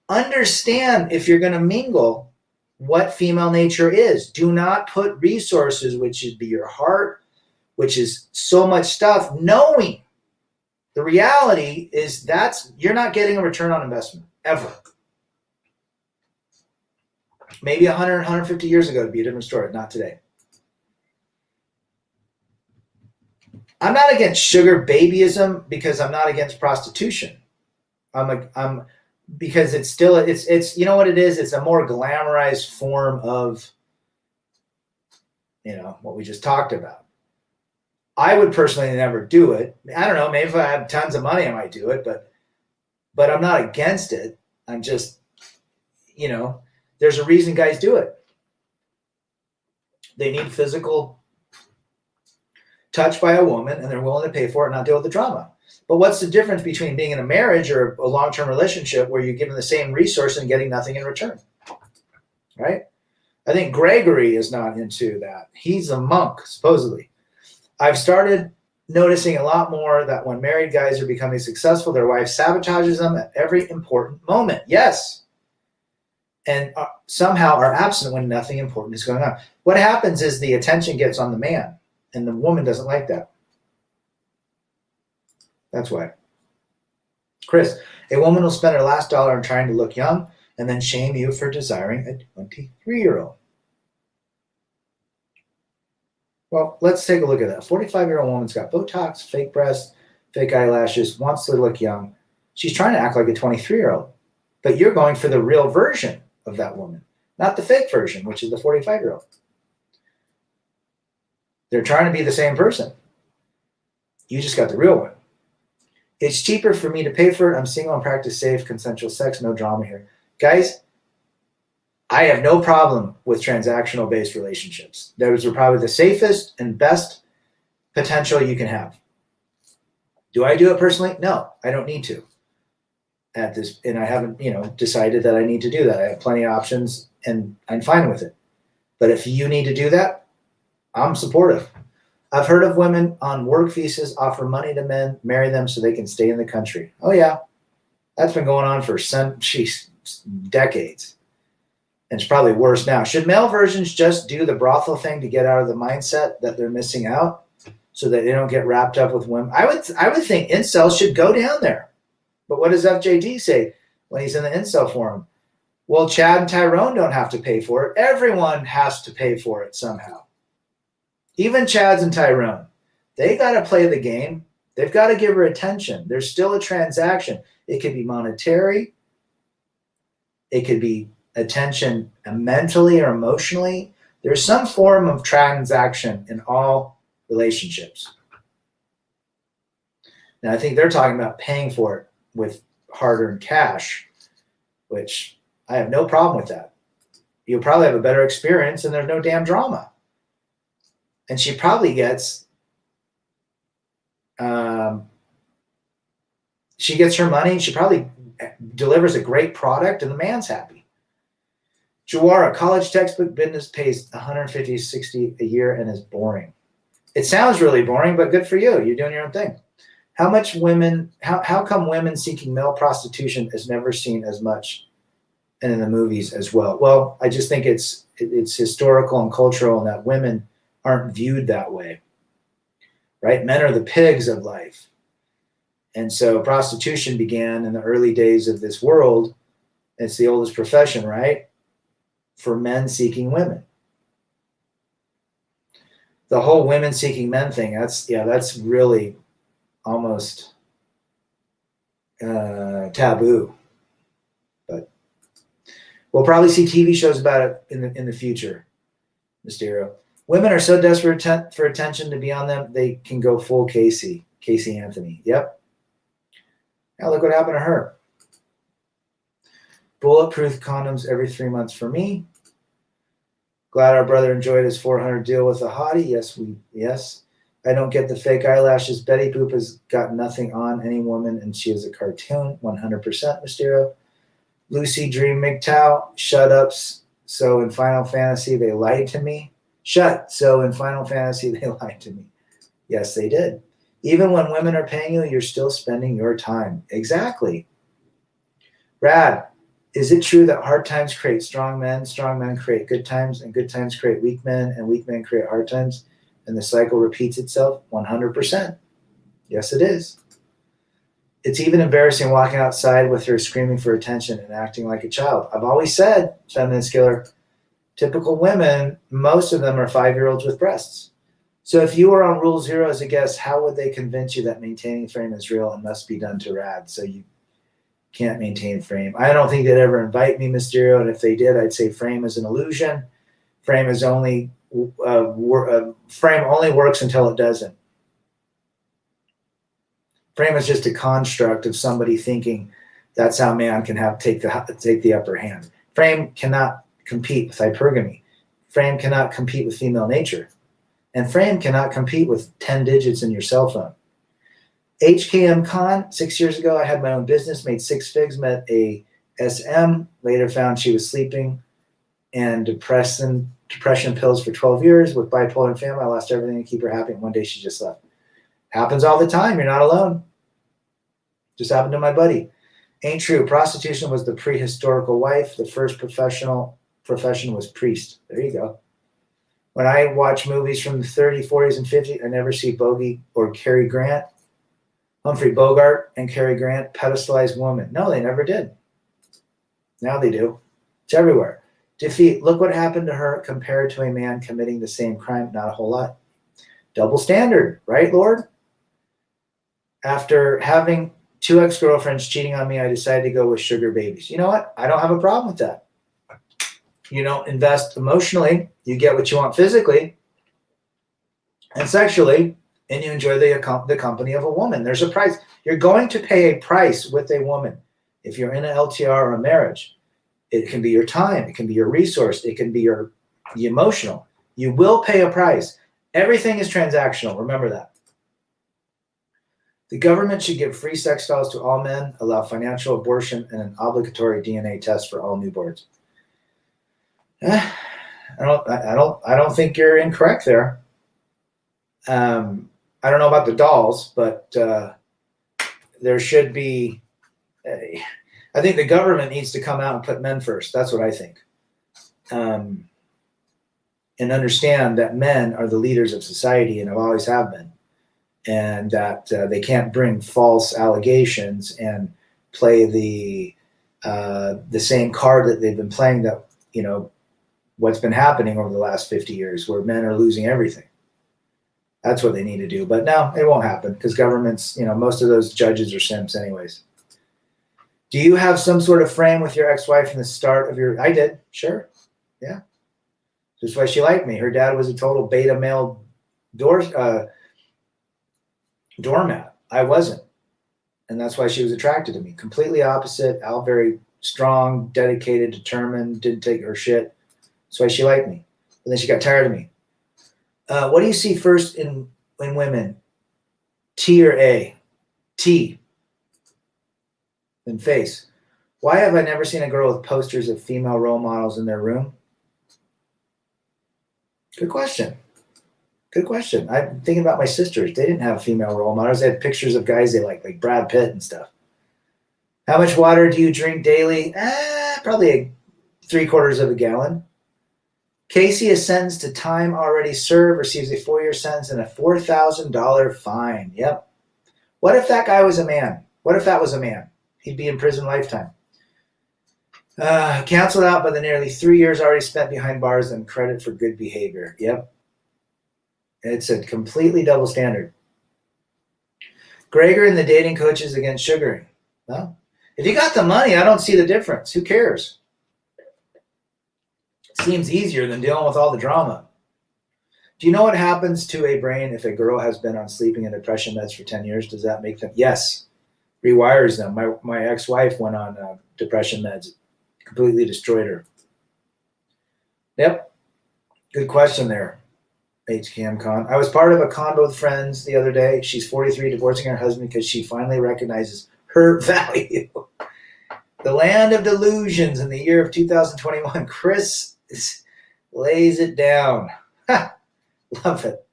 Understand, if you're going to mingle, what female nature is. Do not put resources, which would be your heart, which is so much stuff, knowing the reality is you're not getting a return on investment ever. Maybe 100, 150 years ago it'd be a different story, not today. I'm not against sugar babyism because I'm not against prostitution. I'm because it's you know what it is? It's a more glamorized form of, what we just talked about. I would personally never do it. I don't know, maybe if I had tons of money, I might do it, but I'm not against it. I'm just, there's a reason guys do it. They need physical touch by a woman, and they're willing to pay for it and not deal with the drama. But what's the difference between being in a marriage or a long-term relationship where you're given the same resource and getting nothing in return? Right? I think Gregory is not into that. He's a monk, supposedly. I've started noticing a lot more that when married guys are becoming successful, their wife sabotages them at every important moment. Yes. And somehow are absent when nothing important is going on. What happens is the attention gets on the man, and the woman doesn't like that. That's why. Chris, a woman will spend her last dollar on trying to look young and then shame you for desiring a 23-year-old. Well, let's take a look at that. A 45-year-old woman's got Botox, fake breasts, fake eyelashes, wants to look young. She's trying to act like a 23-year-old. But you're going for the real version of that woman, not the fake version, which is the 45-year-old. They're trying to be the same person. You just got the real one. It's cheaper for me to pay for it. I'm single and practice safe, consensual sex, no drama here. Guys, I have no problem with transactional-based relationships. Those are probably the safest and best potential you can have. Do I do it personally? No, I don't need to. And I haven't, decided that I need to do that. I have plenty of options, and I'm fine with it. But if you need to do that, I'm supportive. I've heard of women on work visas offer money to men, marry them so they can stay in the country. Oh yeah, that's been going on for decades. And it's probably worse now. Should male versions just do the brothel thing to get out of the mindset that they're missing out so that they don't get wrapped up with women? I would think incels should go down there. But what does FJD say when he's in the incel forum? Well, Chad and Tyrone don't have to pay for it. Everyone has to pay for it somehow. Even Chads and Tyrone. They got to play the game. They've got to give her attention. There's still a transaction. It could be monetary. It could be attention mentally or emotionally. There's some form of transaction in all relationships. Now, I think they're talking about paying for it with hard-earned cash, which I have no problem with that. You'll probably have a better experience and there's no damn drama. And she probably gets, she gets her money. She probably delivers a great product and the man's happy. Jawara, college textbook business pays $150, $60 a year and is boring. It sounds really boring, but good for you. You're doing your own thing. How come women seeking male prostitution is never seen as much and in the movies as well? Well, I just think it's historical and cultural, and that women aren't viewed that way, right? Men are the pigs of life. And so prostitution began in the early days of this world. It's the oldest profession, right? For men seeking women. The whole women seeking men thing, that's really almost taboo. But we'll probably see TV shows about it in the future, Mysterio. Women are so desperate for attention to be on them, they can go full Casey Anthony. Yep. Now look what happened to her. Bulletproof condoms every 3 months for me. Glad our brother enjoyed his 400 deal with a hottie. Yes. I don't get the fake eyelashes. Betty Boop has got nothing on any woman, and she is a cartoon. 100% Mysterio. Lucy Dream MGTOW. Shut ups. So in Final Fantasy, they lied to me. So in Final Fantasy, they lied to me. Yes, they did. Even when women are paying you, you're still spending your time. Exactly. Brad, is it true that hard times create strong men create good times, and good times create weak men, and weak men create hard times, and the cycle repeats itself? 100%. Yes, it is. It's even embarrassing walking outside with her screaming for attention and acting like a child. I've always said, Feminist Killer, typical women, most of them are 5-year-olds with breasts. So if you were on Rule 0 as a guest, how would they convince you that maintaining frame is real and must be done to rad so you can't maintain frame? I don't think they'd ever invite me, Mysterio, and if they did, I'd say frame is an illusion. Frame only works until it doesn't. Frame is just a construct of somebody thinking That's how man can take the upper hand. Frame cannot compete with hypergamy. Frame cannot compete with female nature. And Frame cannot compete with 10 digits in your cell phone. HKM Khan, 6 years ago, I had my own business, made 6 figs, met a SM, later found she was sleeping and depression pills for 12 years with bipolar and family. I lost everything to keep her happy, and one day she just left. Happens all the time. You're not alone. Just happened to my buddy. Ain't true. Prostitution was the prehistorical wife. The first profession was priest. There you go. When I watch movies from the 30s, 40s, and 50s, I never see Bogey or Cary Grant, Humphrey Bogart and Cary Grant pedestalize women. No, they never did. Now they do. It's everywhere. Defeat. Look what happened to her compared to a man committing the same crime. Not a whole lot. Double standard, right, Lord? After having 2 ex-girlfriends cheating on me, I decided to go with sugar babies. You know what? I don't have a problem with that. You don't invest emotionally. You get what you want physically and sexually, and you enjoy the company of a woman. There's a price. You're going to pay a price with a woman if you're in an LTR or a marriage. It can be your time. It can be your resource. It can be your emotional. You will pay a price. Everything is transactional. Remember that. The government should give free sex dolls to all men, allow financial abortion, and an obligatory DNA test for all newborns. I don't think you're incorrect there. I don't know about the dolls, but there should be. I think the government needs to come out and put men first. That's what I think, and understand that men are the leaders of society and have always have been, and that they can't bring false allegations and play the same card that they've been playing. That what's been happening over the last 50 years, where men are losing everything. That's what they need to do. But no, it won't happen because governments, most of those judges are simps anyways. Do you have some sort of frame with your ex-wife from the start of your... I did, sure. Yeah. That's why she liked me. Her dad was a total beta male doormat. I wasn't. And that's why she was attracted to me. Completely opposite. Al, very strong, dedicated, determined, didn't take her shit. That's why she liked me. And then she got tired of me. What do you see first in women? T or A? T. Then face. Why have I never seen a girl with posters of female role models in their room? Good question. Good question. I'm thinking about my sisters. They didn't have female role models. They had pictures of guys they like Brad Pitt and stuff. How much water do you drink daily? Probably 3/4 gallon. Casey is sentenced to time already served, receives a 4-year sentence and a $4,000 fine. Yep. What if that guy was a man? What if that was a man? He'd be in prison lifetime. Canceled out by the nearly 3 years already spent behind bars and credit for good behavior. Yep. It's a completely double standard. Gregor and the dating coaches against sugaring. Well, if you got the money, I don't see the difference. Who cares? Seems easier than dealing with all the drama. Do you know what happens to a brain if a girl has been on sleeping and depression meds for 10 years? Does that make them? Yes. Rewires them. My ex-wife went on depression meds. Completely destroyed her. Yep. Good question there, HKM Khan. I was part of a condo with friends the other day. She's 43, divorcing her husband because she finally recognizes her value. The land of delusions in the year of 2021. Chris lays it down. Love it.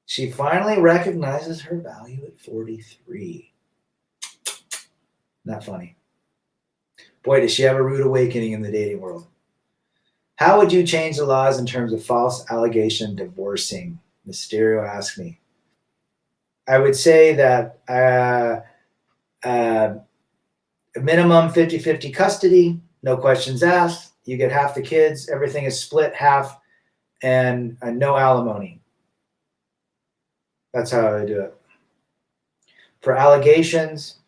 She finally recognizes her value at 43. Not funny. Boy, does she have a rude awakening in the dating world. How would you change the laws in terms of false allegation divorcing? Mysterio asked me. I would say that a minimum 50-50 custody, no questions asked. You get half the kids. Everything is split half and no alimony. That's how I do it. For allegations,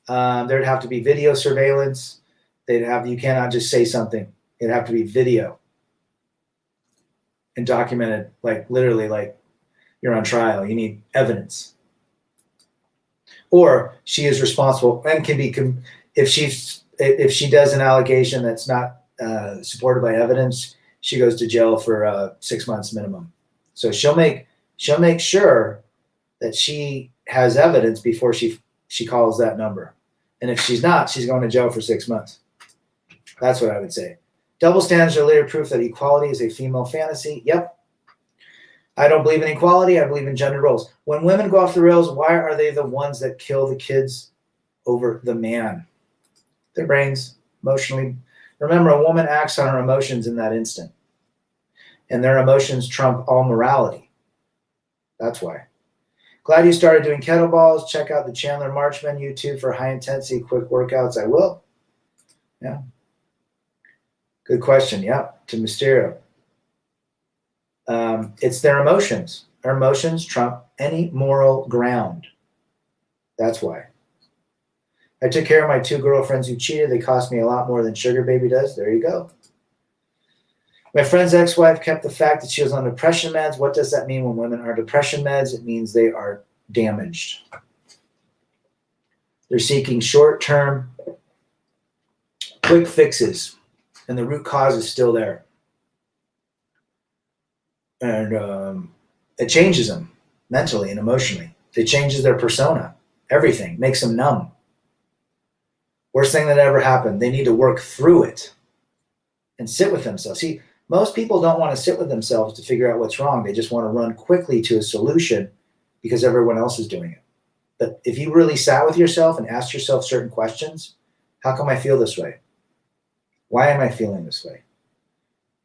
there'd have to be video surveillance. You cannot just say something. It'd have to be video and documented, literally like you're on trial. You need evidence. Or she is responsible and can be, if she does an allegation that's not supported by evidence, she goes to jail for 6 months minimum. So she'll make sure that she has evidence before she calls that number. And if she's not, she's going to jail for 6 months. That's what I would say. Double standards are later proof that equality is a female fantasy. Yep. I don't believe in equality. I believe in gender roles. When women go off the rails, why are they the ones that kill the kids over the man? Their brains, emotionally. Remember, a woman acts on her emotions in that instant. And their emotions trump all morality. That's why. Glad you started doing kettlebells. Check out the Chandler Marchman YouTube for high-intensity, quick workouts. I will. Yeah. Good question. Yeah, to Mysterio. It's their emotions. Our emotions trump any moral ground. That's why. I took care of my 2 girlfriends who cheated. They cost me a lot more than Sugar Baby does. There you go. My friend's ex-wife kept the fact that she was on depression meds. What does that mean when women are depression meds? It means they are damaged. They're seeking short-term, quick fixes, and the root cause is still there. And it changes them mentally and emotionally. It changes their persona. Everything makes them numb. Worst thing that ever happened. They need to work through it and sit with themselves. See, most people don't want to sit with themselves to figure out what's wrong. They just want to run quickly to a solution because everyone else is doing it. But if you really sat with yourself and asked yourself certain questions, how come I feel this way? Why am I feeling this way?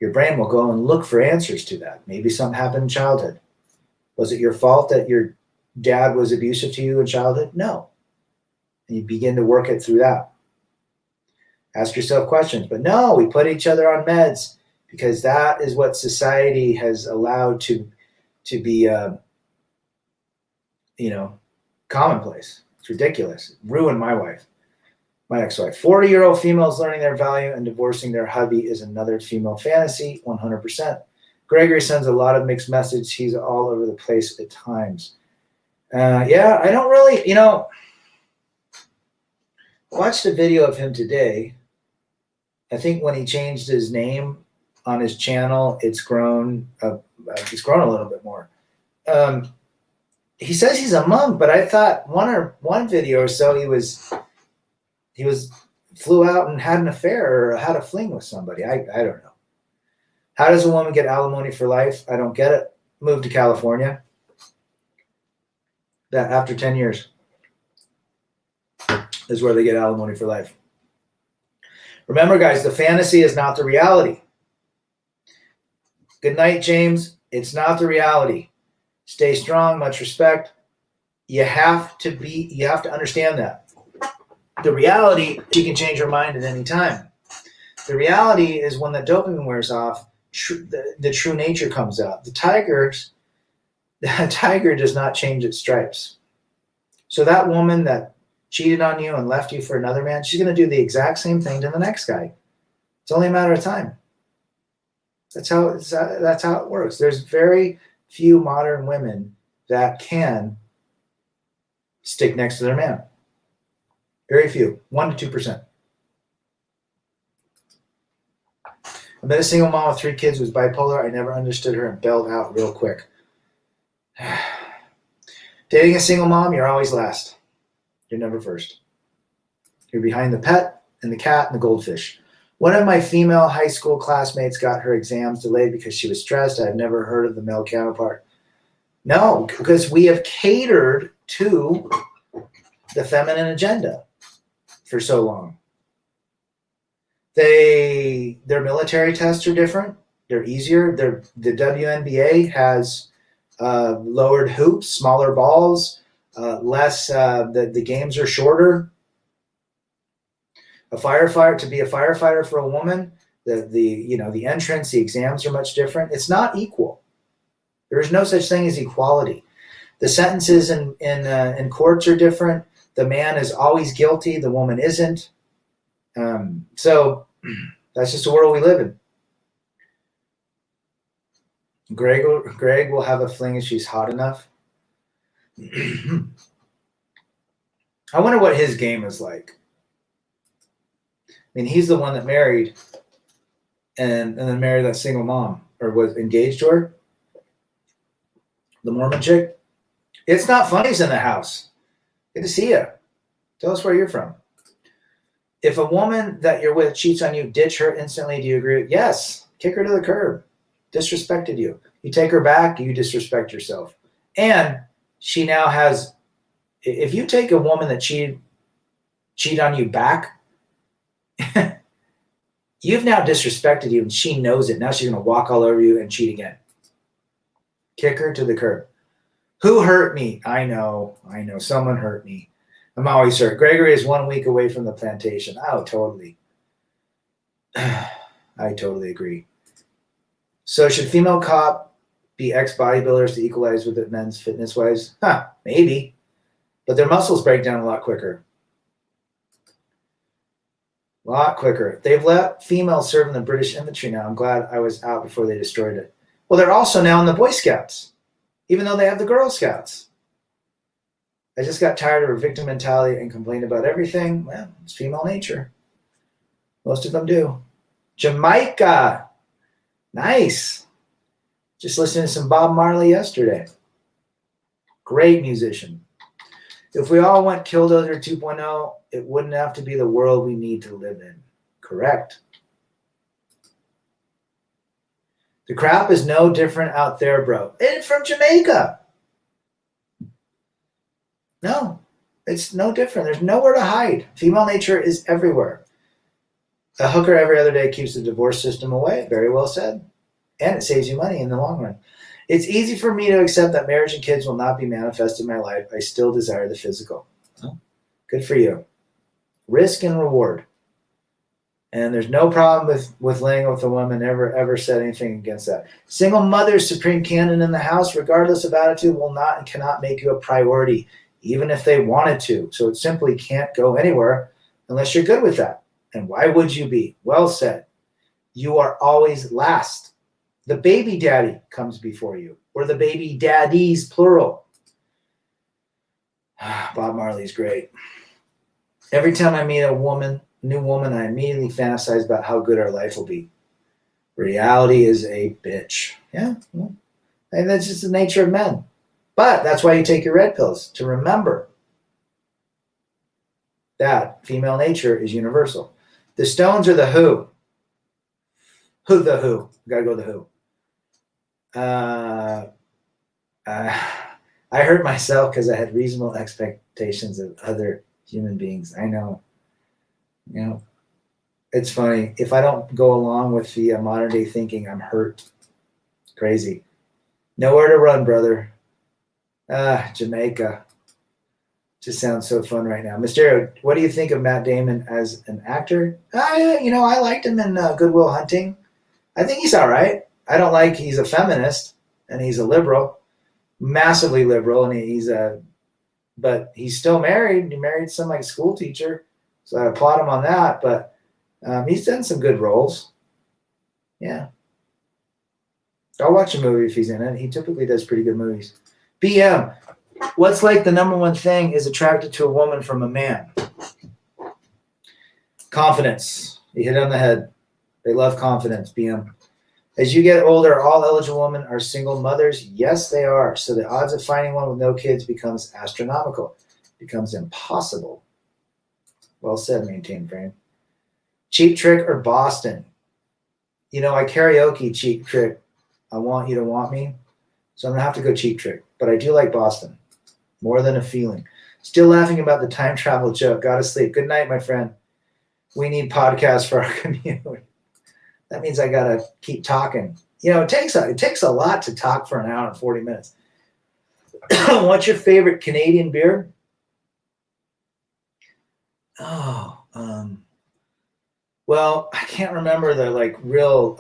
Your brain will go and look for answers to that. Maybe something happened in childhood. Was it your fault that your dad was abusive to you in childhood? No. And you begin to work it through that. Ask yourself questions. But no, we put each other on meds because that is what society has allowed to be, commonplace. It's ridiculous. It ruined my wife. My ex-wife. 40-year-old females learning their value and divorcing their hubby is another female fantasy, 100%. Gregory sends a lot of mixed messages. He's all over the place at times. Yeah, I don't really, watched a video of him today. I think when he changed his name on his channel, it's grown a little bit more. He says he's a monk, but I thought one video or so he flew out and had an affair or had a fling with somebody. I don't know. How does a woman get alimony for life? I don't get it. Moved to California. That after 10 years is where they get alimony for life. Remember, guys, the fantasy is not the reality. Good night, James. It's not the reality. Stay strong. Much respect. You have to understand that. The reality, she can change her mind at any time. The reality is when the dopamine wears off, the true nature comes out. The tiger does not change its stripes. So that woman that cheated on you and left you for another man, she's going to do the exact same thing to the next guy. It's only a matter of time. That's how it works. There's very few modern women that can stick next to their man. Very few, 1% to 2%. I met a single mom with 3 kids who was bipolar. I never understood her and bailed out real quick. Dating a single mom, you're always last. You're never first. You're behind the pet and the cat and the goldfish. One of my female high school classmates got her exams delayed because she was stressed. I've never heard of the male counterpart. No, because we have catered to the feminine agenda for so long. Their military tests are different. They're easier. The WNBA has lowered hoops, smaller balls, less. The games are shorter. To be a firefighter for a woman, the entrance, the exams are much different. It's not equal. There is no such thing as equality. The sentences in courts are different. The man is always guilty. The woman isn't. So that's just the world we live in. Greg will have a fling if she's hot enough. I wonder what his game is like. mean, he's the one that married and then married that single mom, or was engaged to her, the Mormon chick. It's not funny's in the house. Good to see you. Tell us where you're from. If a woman that you're with cheats on you, ditch her instantly. Do you agree? Yes. Kick her to the curb. Disrespected you. You take her back, you disrespect yourself. And she now has, if you take a woman that cheat on you back, you've now disrespected you and she knows it. Now she's going to walk all over you and cheat again. Kick her to the curb. Who hurt me? I know. Someone hurt me. I'm always hurt. Gregory is 1 week away from the plantation. Oh, totally. I totally agree. So should female cop be ex-bodybuilders to equalize with the men's fitness-wise? Maybe. But their muscles break down a lot quicker. A lot quicker. They've let females serve in the British infantry now. I'm glad I was out before they destroyed it. Well, they're also now in the Boy Scouts, even though they have the Girl Scouts. I just got tired of her victim mentality and complained about everything. Well, it's female nature. Most of them do. Jamaica. Nice. Just listening to some Bob Marley yesterday. Great musician. If we all went Killdozer 2.0, it wouldn't have to be the world we need to live in. Correct. The crap is no different out there, bro. It's from Jamaica. No, it's no different. There's nowhere to hide. Female nature is everywhere. A hooker every other day keeps the divorce system away. Very well said. And it saves you money in the long run. It's easy for me to accept that marriage and kids will not be manifested in my life. I still desire the physical. Well, good for you. Risk and reward. And there's no problem with laying with a woman. Ever said anything against that. Single mother's supreme canon in the house, regardless of attitude, will not and cannot make you a priority, even if they wanted to. So it simply can't go anywhere unless you're good with that. And why would you be? Well said. You are always last. The baby daddy comes before you, or the baby daddies, plural. Bob Marley's great. Every time I meet a new woman, I immediately fantasize about how good our life will be. Reality is a bitch. Yeah, well, and that's just the nature of men. But that's why you take your red pills, to remember that female nature is universal. The Stones are the Who. Who the Who? Gotta go the Who. I hurt myself because I had reasonable expectations of other human beings. I know. You know, it's funny. If I don't go along with the modern day thinking, I'm hurt. Crazy. Nowhere to run, brother. Jamaica. Just sounds so fun right now. Mysterio, what do you think of Matt Damon as an actor? I liked him in Good Will Hunting. I think he's all right. I don't like he's a feminist and he's a liberal, massively liberal, and but he's still married. He married some like school teacher, so I applaud him on that. But he's done some good roles. Yeah, I'll watch a movie if he's in it. He typically does pretty good movies. BM, what's like the number one thing is attracted to a woman from a man? Confidence. You hit it on the head. They love confidence, BM. As you get older, all eligible women are single mothers. Yes, they are. So the odds of finding one with no kids becomes astronomical. Becomes impossible. Well said, maintain frame. Cheap Trick or Boston? I karaoke Cheap Trick. I Want You to Want Me. So I'm going to have to go Cheap Trick. But I do like Boston. More than a feeling. Still laughing about the time travel joke. Gotta sleep. Good night, my friend. We need podcasts for our community. That means I got to keep talking. It takes a lot to talk for an hour and 40 minutes. What's your favorite Canadian beer? Well, I can't remember the real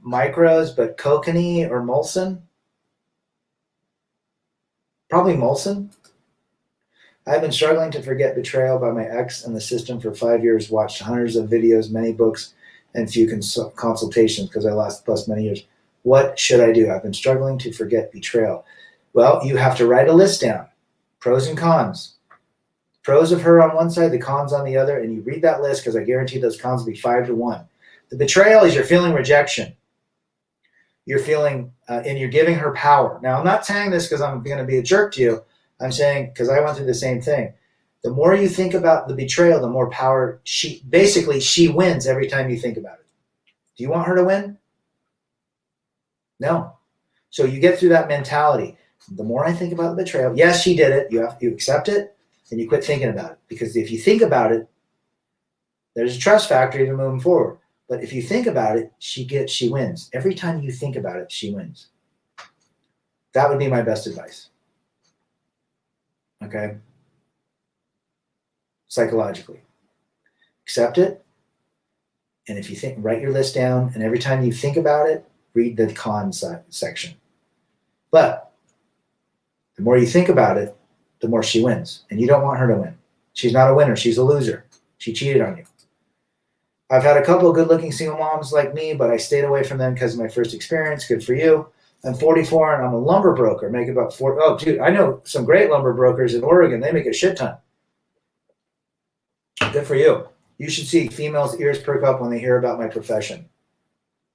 micros, but Kokanee or Molson? Probably Molson. I've been struggling to forget betrayal by my ex and the system for 5 years, watched hundreds of videos, many books, and few consultations because I lost plus many years. What should I do? I've been struggling to forget betrayal. Well, you have to write a list down. Pros and cons. Pros of her on one side, the cons on the other, and you read that list because I guarantee those cons will be 5-1. The betrayal is you're feeling rejection. You're feeling, and you're giving her power. Now, I'm not saying this because I'm going to be a jerk to you. I'm saying because I went through the same thing. The more you think about the betrayal, the more power she wins every time you think about it. Do you want her to win? No. So you get through that mentality. The more I think about the betrayal, yes, she did it. You accept it, and you quit thinking about it. Because if you think about it, there's a trust factor even moving forward. But if you think about it, she wins. Every time you think about it, she wins. That would be my best advice. Okay? Psychologically. Accept it. And if you think, write your list down. And every time you think about it, read the con section. But the more you think about it, the more she wins. And you don't want her to win. She's not a winner. She's a loser. She cheated on you. I've had a couple of good-looking single moms like me, but I stayed away from them because of my first experience. Good for you. I'm 44 and I'm a lumber broker. Make about Oh, dude, I know some great lumber brokers in Oregon. They make a shit ton. Good for you. You should see females' ears perk up when they hear about my profession.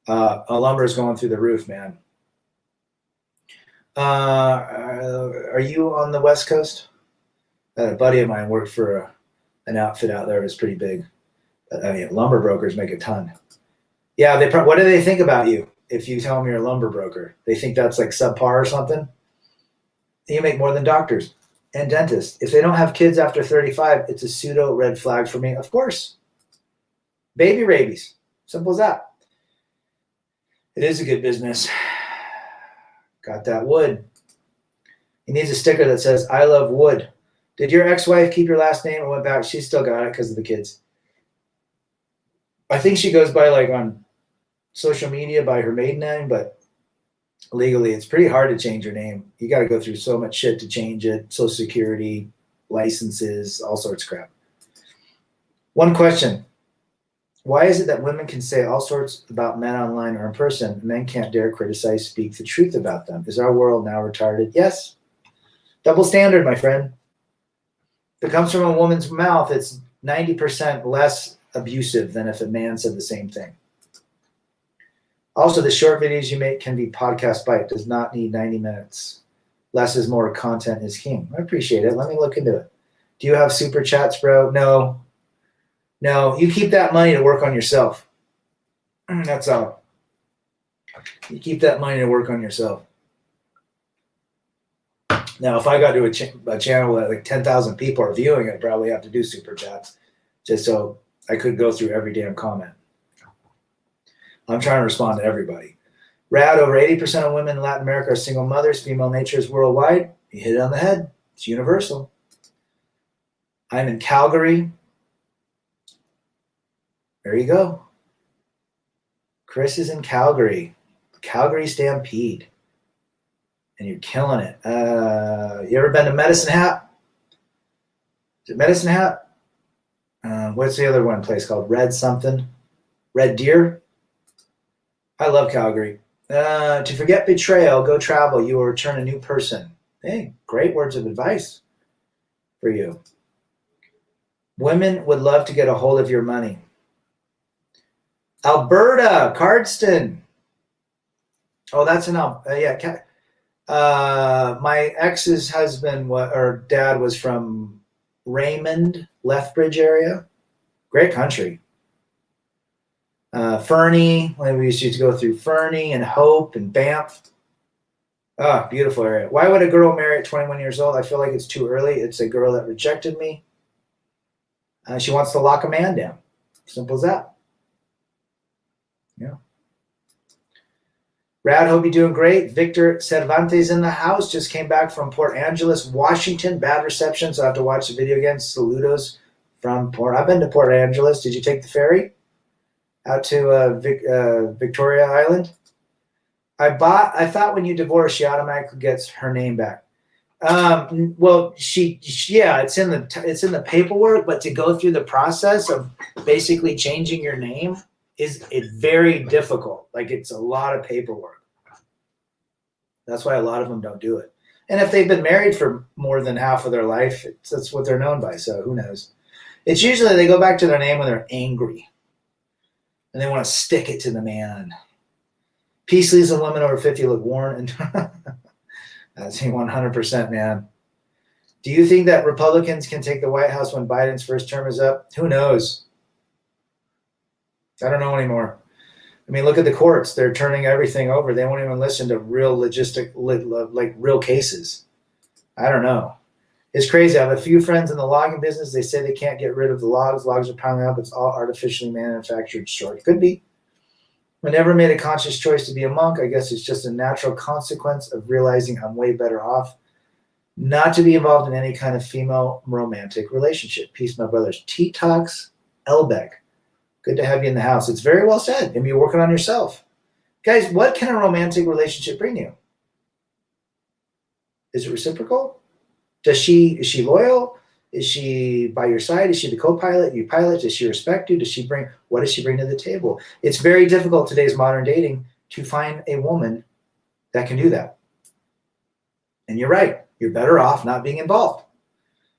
Lumber is going through the roof, man. Are you on the West Coast? A buddy of mine worked for an outfit out there. It was pretty big. I mean, lumber brokers make a ton. Yeah, what do they think about you if you tell them you're a lumber broker? They think that's like subpar or something? You make more than doctors and dentists. If they don't have kids after 35, it's a pseudo red flag for me. Of course. Baby rabies. Simple as that. It is a good business. Got that wood. He needs a sticker that says, I love wood. Did your ex-wife keep your last name or went back? She still got it because of the kids. I think she goes by like on social media by her maiden name, but legally it's pretty hard to change her name. You got to go through so much shit to change it. Social Security, licenses, all sorts of crap. One question. Why is it that women can say all sorts about men online or in person, and men can't dare criticize, speak the truth about them? Is our world now retarded? Yes. Double standard, my friend. If it comes from a woman's mouth, it's 90% less abusive than if a man said the same thing. Also, the short videos you make can be podcast bite. Does not need 90 minutes. Less is more. Content is king. I appreciate it. Let me look into it. Do you have super chats, bro? No. You keep that money to work on yourself. That's all. You keep that money to work on yourself. Now, if I got to a channel that like 10,000 people are viewing it, I'd probably have to do super chats just so I could go through every damn comment. I'm trying to respond to everybody. Rad, over 80% of women in Latin America are single mothers. Female nature is worldwide. You hit it on the head. It's universal. I'm in Calgary. There you go. Chris is in Calgary. Calgary Stampede. And you're killing it. You ever been to Medicine Hat? Is it Medicine Hat? What's the other one place called? Red something? Red Deer? I love Calgary. To forget betrayal, go travel. You will return a new person. Hey, great words of advice for you. Women would love to get a hold of your money. Alberta, Cardston. Oh, that's an yeah. My ex's husband or dad was from Raymond, Lethbridge area. Great country. Fernie, we used to go through Fernie and Hope and Banff. Ah, beautiful area. Why would a girl marry at 21 years old? I feel like it's too early. It's a girl that rejected me. She wants to lock a man down. Simple as that. Yeah. Rad, hope you're doing great. Victor Cervantes in the house. Just came back from Port Angeles, Washington. Bad reception, so I have to watch the video again. Saludos from Port. I've been to Port Angeles. Did you take the ferry out to Victoria Island? I thought when you divorce, she automatically gets her name back. Well, it's in the paperwork, but to go through the process of basically changing your name is very difficult. Like, it's a lot of paperwork. That's why a lot of them don't do it. And if they've been married for more than half of their life, that's what they're known by. So who knows? It's usually they go back to their name when they're angry and they want to stick it to the man. Peace leaves and women over 50 look worn and that's 100%, man. Do you think that Republicans can take the White House when Biden's first term is up? Who knows? I don't know anymore. I mean, look at the courts. They're turning everything over. They won't even listen to real like real cases. I don't know. It's crazy. I have a few friends in the logging business. They say they can't get rid of the logs. Logs are piling up. It's all artificially manufactured short. Could be. I never made a conscious choice to be a monk. I guess it's just a natural consequence of realizing I'm way better off not to be involved in any kind of female romantic relationship. Peace, my brothers. T-Tox Elbeck. Good to have you in the house. It's very well said. And you're working on yourself. Guys, what can a romantic relationship bring you? Is it reciprocal? Is she loyal? Is she by your side? Is she the co-pilot? You pilot? Does she respect you? What does she bring to the table? It's very difficult today's modern dating to find a woman that can do that. And you're right. You're better off not being involved.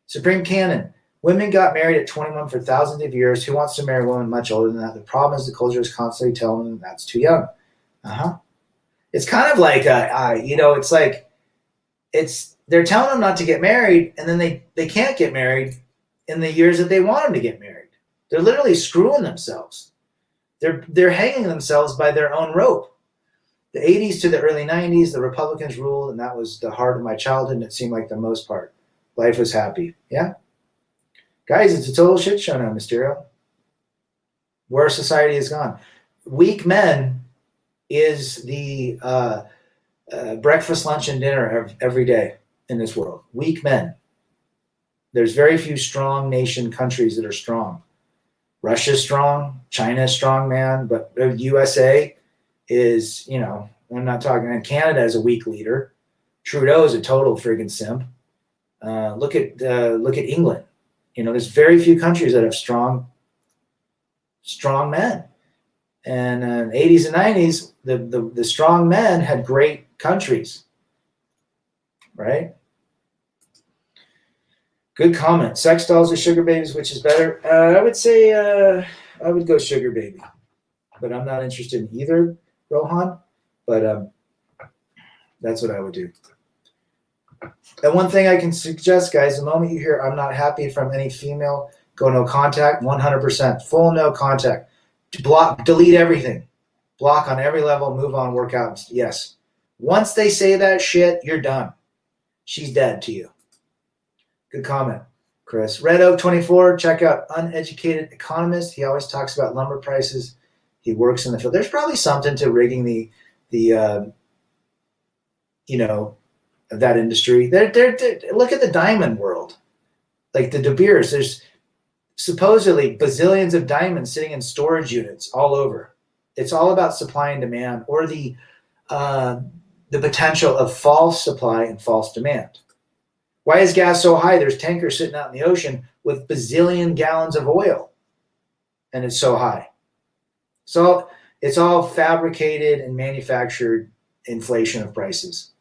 Supreme Canon. Women got married at 21 for thousands of years. Who wants to marry a woman much older than that? The problem is the culture is constantly telling them that's too young. It's kind of like, it's like, they're telling them not to get married, and then they can't get married in the years that they want them to get married. They're literally screwing themselves. They're hanging themselves by their own rope. The 80s to the early 90s, the Republicans ruled, and that was the heart of my childhood, and it seemed like the most part. Life was happy. Yeah? Guys, it's a total shit show now, Mysterio. Where society has gone. Weak men is the breakfast, lunch, and dinner every day in this world. Weak men. There's very few strong nation countries that are strong. Russia's strong. China's strong, man. But the USA is, I'm not talking. And Canada is a weak leader. Trudeau is a total friggin' simp. Look at England. There's very few countries that have strong men. And in the 80s and 90s, the strong men had great countries, right? Good comment. Sex dolls or sugar babies, which is better? I would say I would go sugar baby, but I'm not interested in either, Rohan. But that's what I would do. And one thing I can suggest, guys, the moment you hear I'm not happy from any female, go no contact, 100%. Full no contact. Block, delete everything. Block on every level, move on, work out. Yes. Once they say that shit, you're done. She's dead to you. Good comment, Chris. Red Oak 24, check out Uneducated Economist. He always talks about lumber prices. He works in the field. There's probably something to rigging the that industry. Look at the diamond world. Like the De Beers, there's supposedly bazillions of diamonds sitting in storage units all over. It's all about supply and demand, or the potential of false supply and false demand. Why is gas so high? There's tankers sitting out in the ocean with bazillion gallons of oil, and it's so high. So it's all fabricated and manufactured inflation of prices.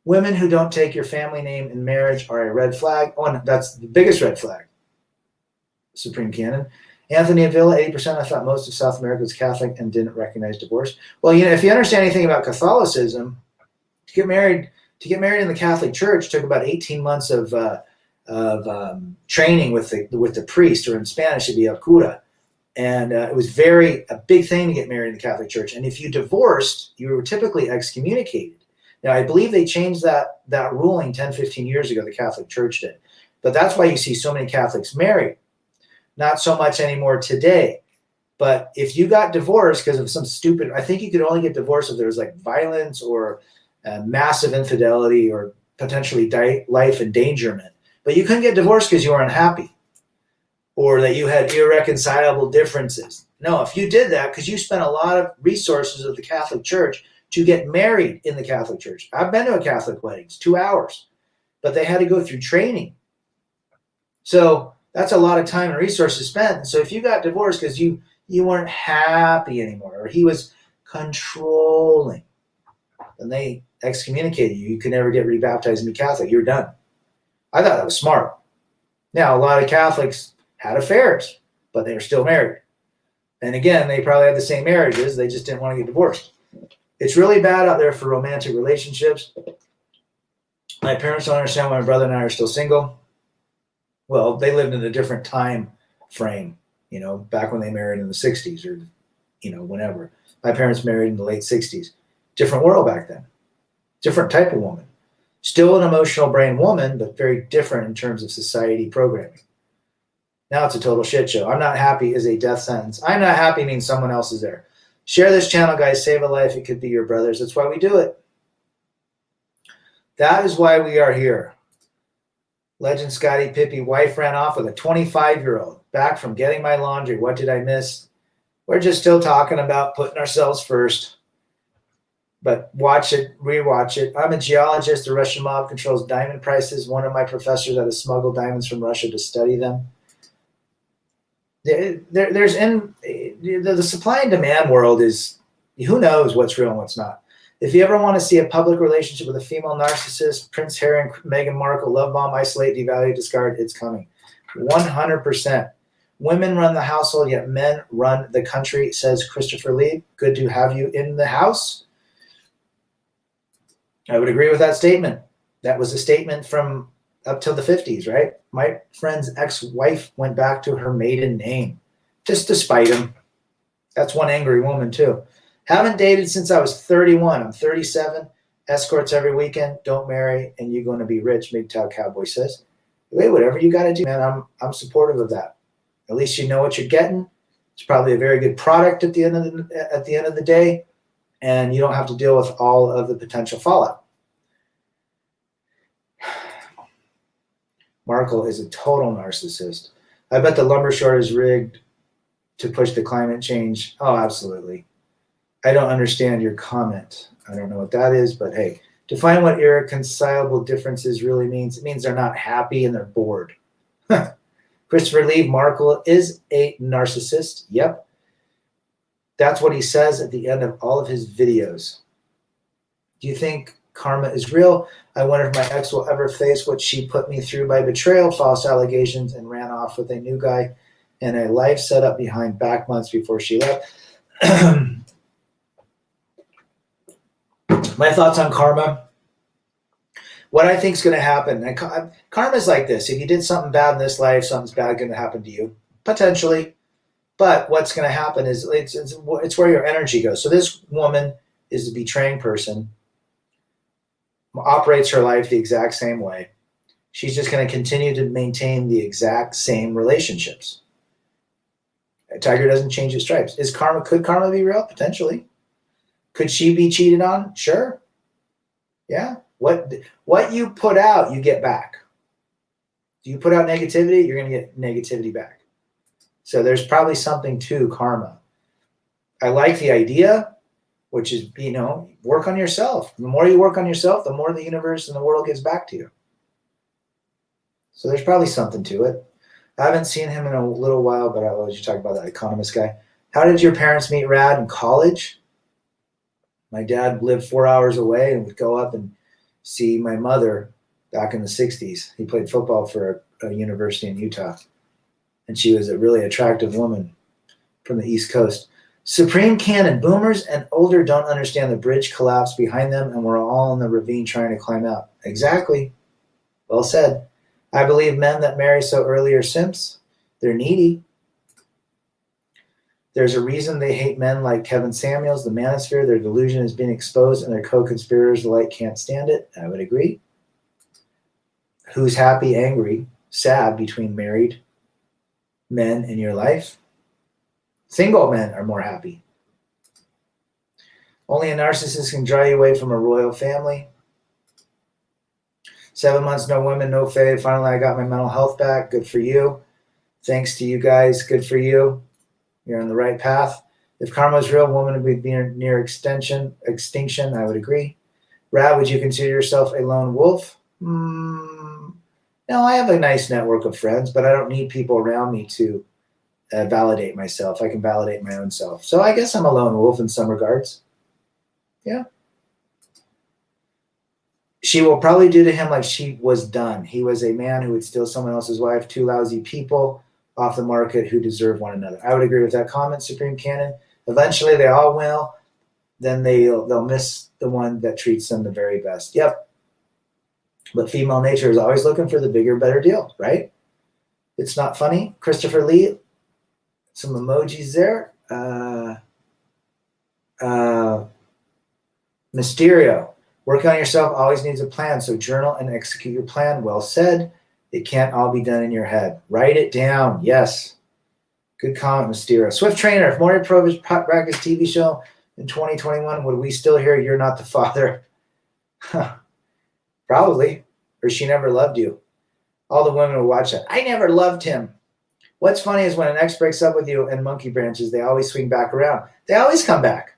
Women who don't take your family name in marriage are a red flag. Oh, that's the biggest red flag. Supreme Canon. Anthony Avila, 80%. I thought most of South America was Catholic and didn't recognize divorce. Well, if you understand anything about Catholicism, to get married in the Catholic Church took about 18 months of training with the priest, or in Spanish it'd be el cura. And it was a big thing to get married in the Catholic Church. And if you divorced, you were typically excommunicated. Now, I believe they changed that ruling 10, 15 years ago, the Catholic Church did. But that's why you see so many Catholics married. Not so much anymore today. But if you got divorced because of some stupid, I think you could only get divorced if there was like violence or massive infidelity or potentially life endangerment. But you couldn't get divorced because you were unhappy or that you had irreconcilable differences. No, if you did that because you spent a lot of resources of the Catholic Church to get married in the Catholic Church. I've been to a Catholic wedding. It's 2 hours. But they had to go through training. So that's a lot of time and resources spent. So if you got divorced because you weren't happy anymore, or he was controlling, then they excommunicated you. You could never get rebaptized and be Catholic. You're done. I thought that was smart. Now, a lot of Catholics had affairs, but they were still married. And again, they probably had the same marriages. They just didn't want to get divorced. It's really bad out there for romantic relationships. My parents don't understand why my brother and I are still single. Well, they lived in a different time frame, back when they married in the 60s or, whenever. My parents married in the late 60s. Different world back then. Different type of woman. Still an emotional brain woman, but very different in terms of society programming. Now it's a total shit show. I'm not happy is a death sentence. I'm not happy means someone else is there. Share this channel, guys. Save a life. It could be your brother's. That's why we do it. That is why we are here. Legend Scotty Pippi, wife ran off with a 25-year-old. Back from getting my laundry. What did I miss? We're just still talking about putting ourselves first. But watch it, rewatch it. I'm a geologist. The Russian mob controls diamond prices. One of my professors had to smuggle diamonds from Russia to study them. There's the supply and demand world is, who knows what's real and what's not. If you ever want to see a public relationship with a female narcissist, Prince Harry and Meghan Markle, love bomb, isolate, devalue, discard, it's coming. 100%. Women run the household, yet men run the country, says Christopher Lee. Good to have you in the house. I would agree with that statement. That was a statement from up till the 50s, right? My friend's ex-wife went back to her maiden name, just to spite him. That's one angry woman, too. Haven't dated since I was 31. I'm 37. Escorts every weekend. Don't marry, and you're going to be rich, MGTOW Cowboy says. Wait, whatever you got to do, man. I'm supportive of that. At least you know what you're getting. It's probably a very good product at the end of the day, and you don't have to deal with all of the potential fallout. Markle is a total narcissist. I bet the lumber short is rigged to push the climate change. Oh, absolutely. I don't understand your comment. I don't know what that is, but hey, define what irreconcilable differences really means. It means they're not happy and they're bored. Christopher Lee, Markle is a narcissist. Yep. That's what he says at the end of all of his videos. Do you think karma is real? I wonder if my ex will ever face what she put me through by betrayal, false allegations, and ran off with a new guy and a life set up behind back months before she left. My thoughts on karma. What I think is going to happen. Karma is like this. If you did something bad in this life, something's bad going to happen to you. Potentially. But what's going to happen is it's where your energy goes. So this woman is the betraying person, operates her life the exact same way. She's just going to continue to maintain the exact same relationships. A tiger doesn't change its stripes. Could karma be real? Potentially. Could she be cheated on? Sure. Yeah. What you put out, you get back. Do you put out negativity? You're going to get negativity back. So there's probably something to karma. I like the idea, which is, work on yourself. The more you work on yourself, the more the universe and the world gives back to you. So there's probably something to it. I haven't seen him in a little while, but I'll let you talk about that economist guy. How did your parents meet Rad in college? My dad lived 4 hours away and would go up and see my mother back in the 60s. He played football for a university in Utah. And she was a really attractive woman from the East Coast. Supreme Cannon, boomers and older don't understand the bridge collapsed behind them, and we're all in the ravine trying to climb out. Exactly. Well said. I believe men that marry so early are simps. They're needy. There's a reason they hate men like Kevin Samuels, the manosphere. Their delusion is being exposed, and their co-conspirators, the light, can't stand it. I would agree. Who's happy, angry, sad between married men in your life? Single men are more happy. Only a narcissist can draw you away from a royal family. 7 months, no women, no fae. Finally, I got my mental health back. Good for you. Thanks to you guys. Good for you. You're on the right path. If karma is real, woman would be near extinction. I would agree. Rad, would you consider yourself a lone wolf? No, I have a nice network of friends, but I don't need people around me to validate myself. I can validate my own self. So I guess I'm a lone wolf in some regards. Yeah. She will probably do to him like she was done. He was a man who would steal someone else's wife, two lousy people off the market who deserve one another. I would agree with that comment, Supreme Canon. Eventually they all will. Then they'll miss the one that treats them the very best. Yep. But female nature is always looking for the bigger, better deal, right? It's not funny. Christopher Lee, some emojis there. Mysterio, work on yourself always needs a plan, so journal and execute your plan. Well said. It can't all be done in your head. Write it down. Yes. Good comment, Mysterio. Swift Trainer, if Maury Provis practice TV show in 2021, would we still hear You're Not the Father? Probably. Or She Never Loved You. All the women would watch that. I never loved him. What's funny is when an ex breaks up with you and monkey branches, they always swing back around. They always come back.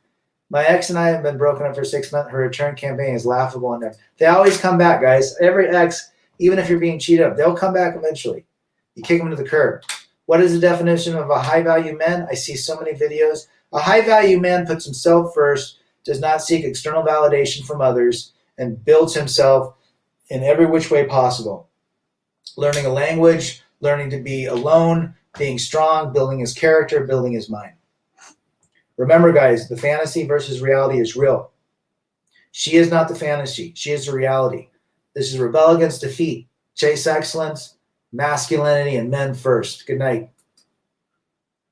My ex and I have been broken up for 6 months. Her return campaign is laughable. And they always come back, guys. Every ex, even if you're being cheated up, they'll come back eventually. You kick them to the curb. What is the definition of a high-value man? I see so many videos. A high-value man puts himself first, does not seek external validation from others, and builds himself in every which way possible. Learning a language, learning to be alone, being strong, building his character, building his mind. Remember, guys, the fantasy versus reality is real. She is not the fantasy. She is the reality. This is rebel against defeat. Chase excellence, masculinity, and men first. Good night.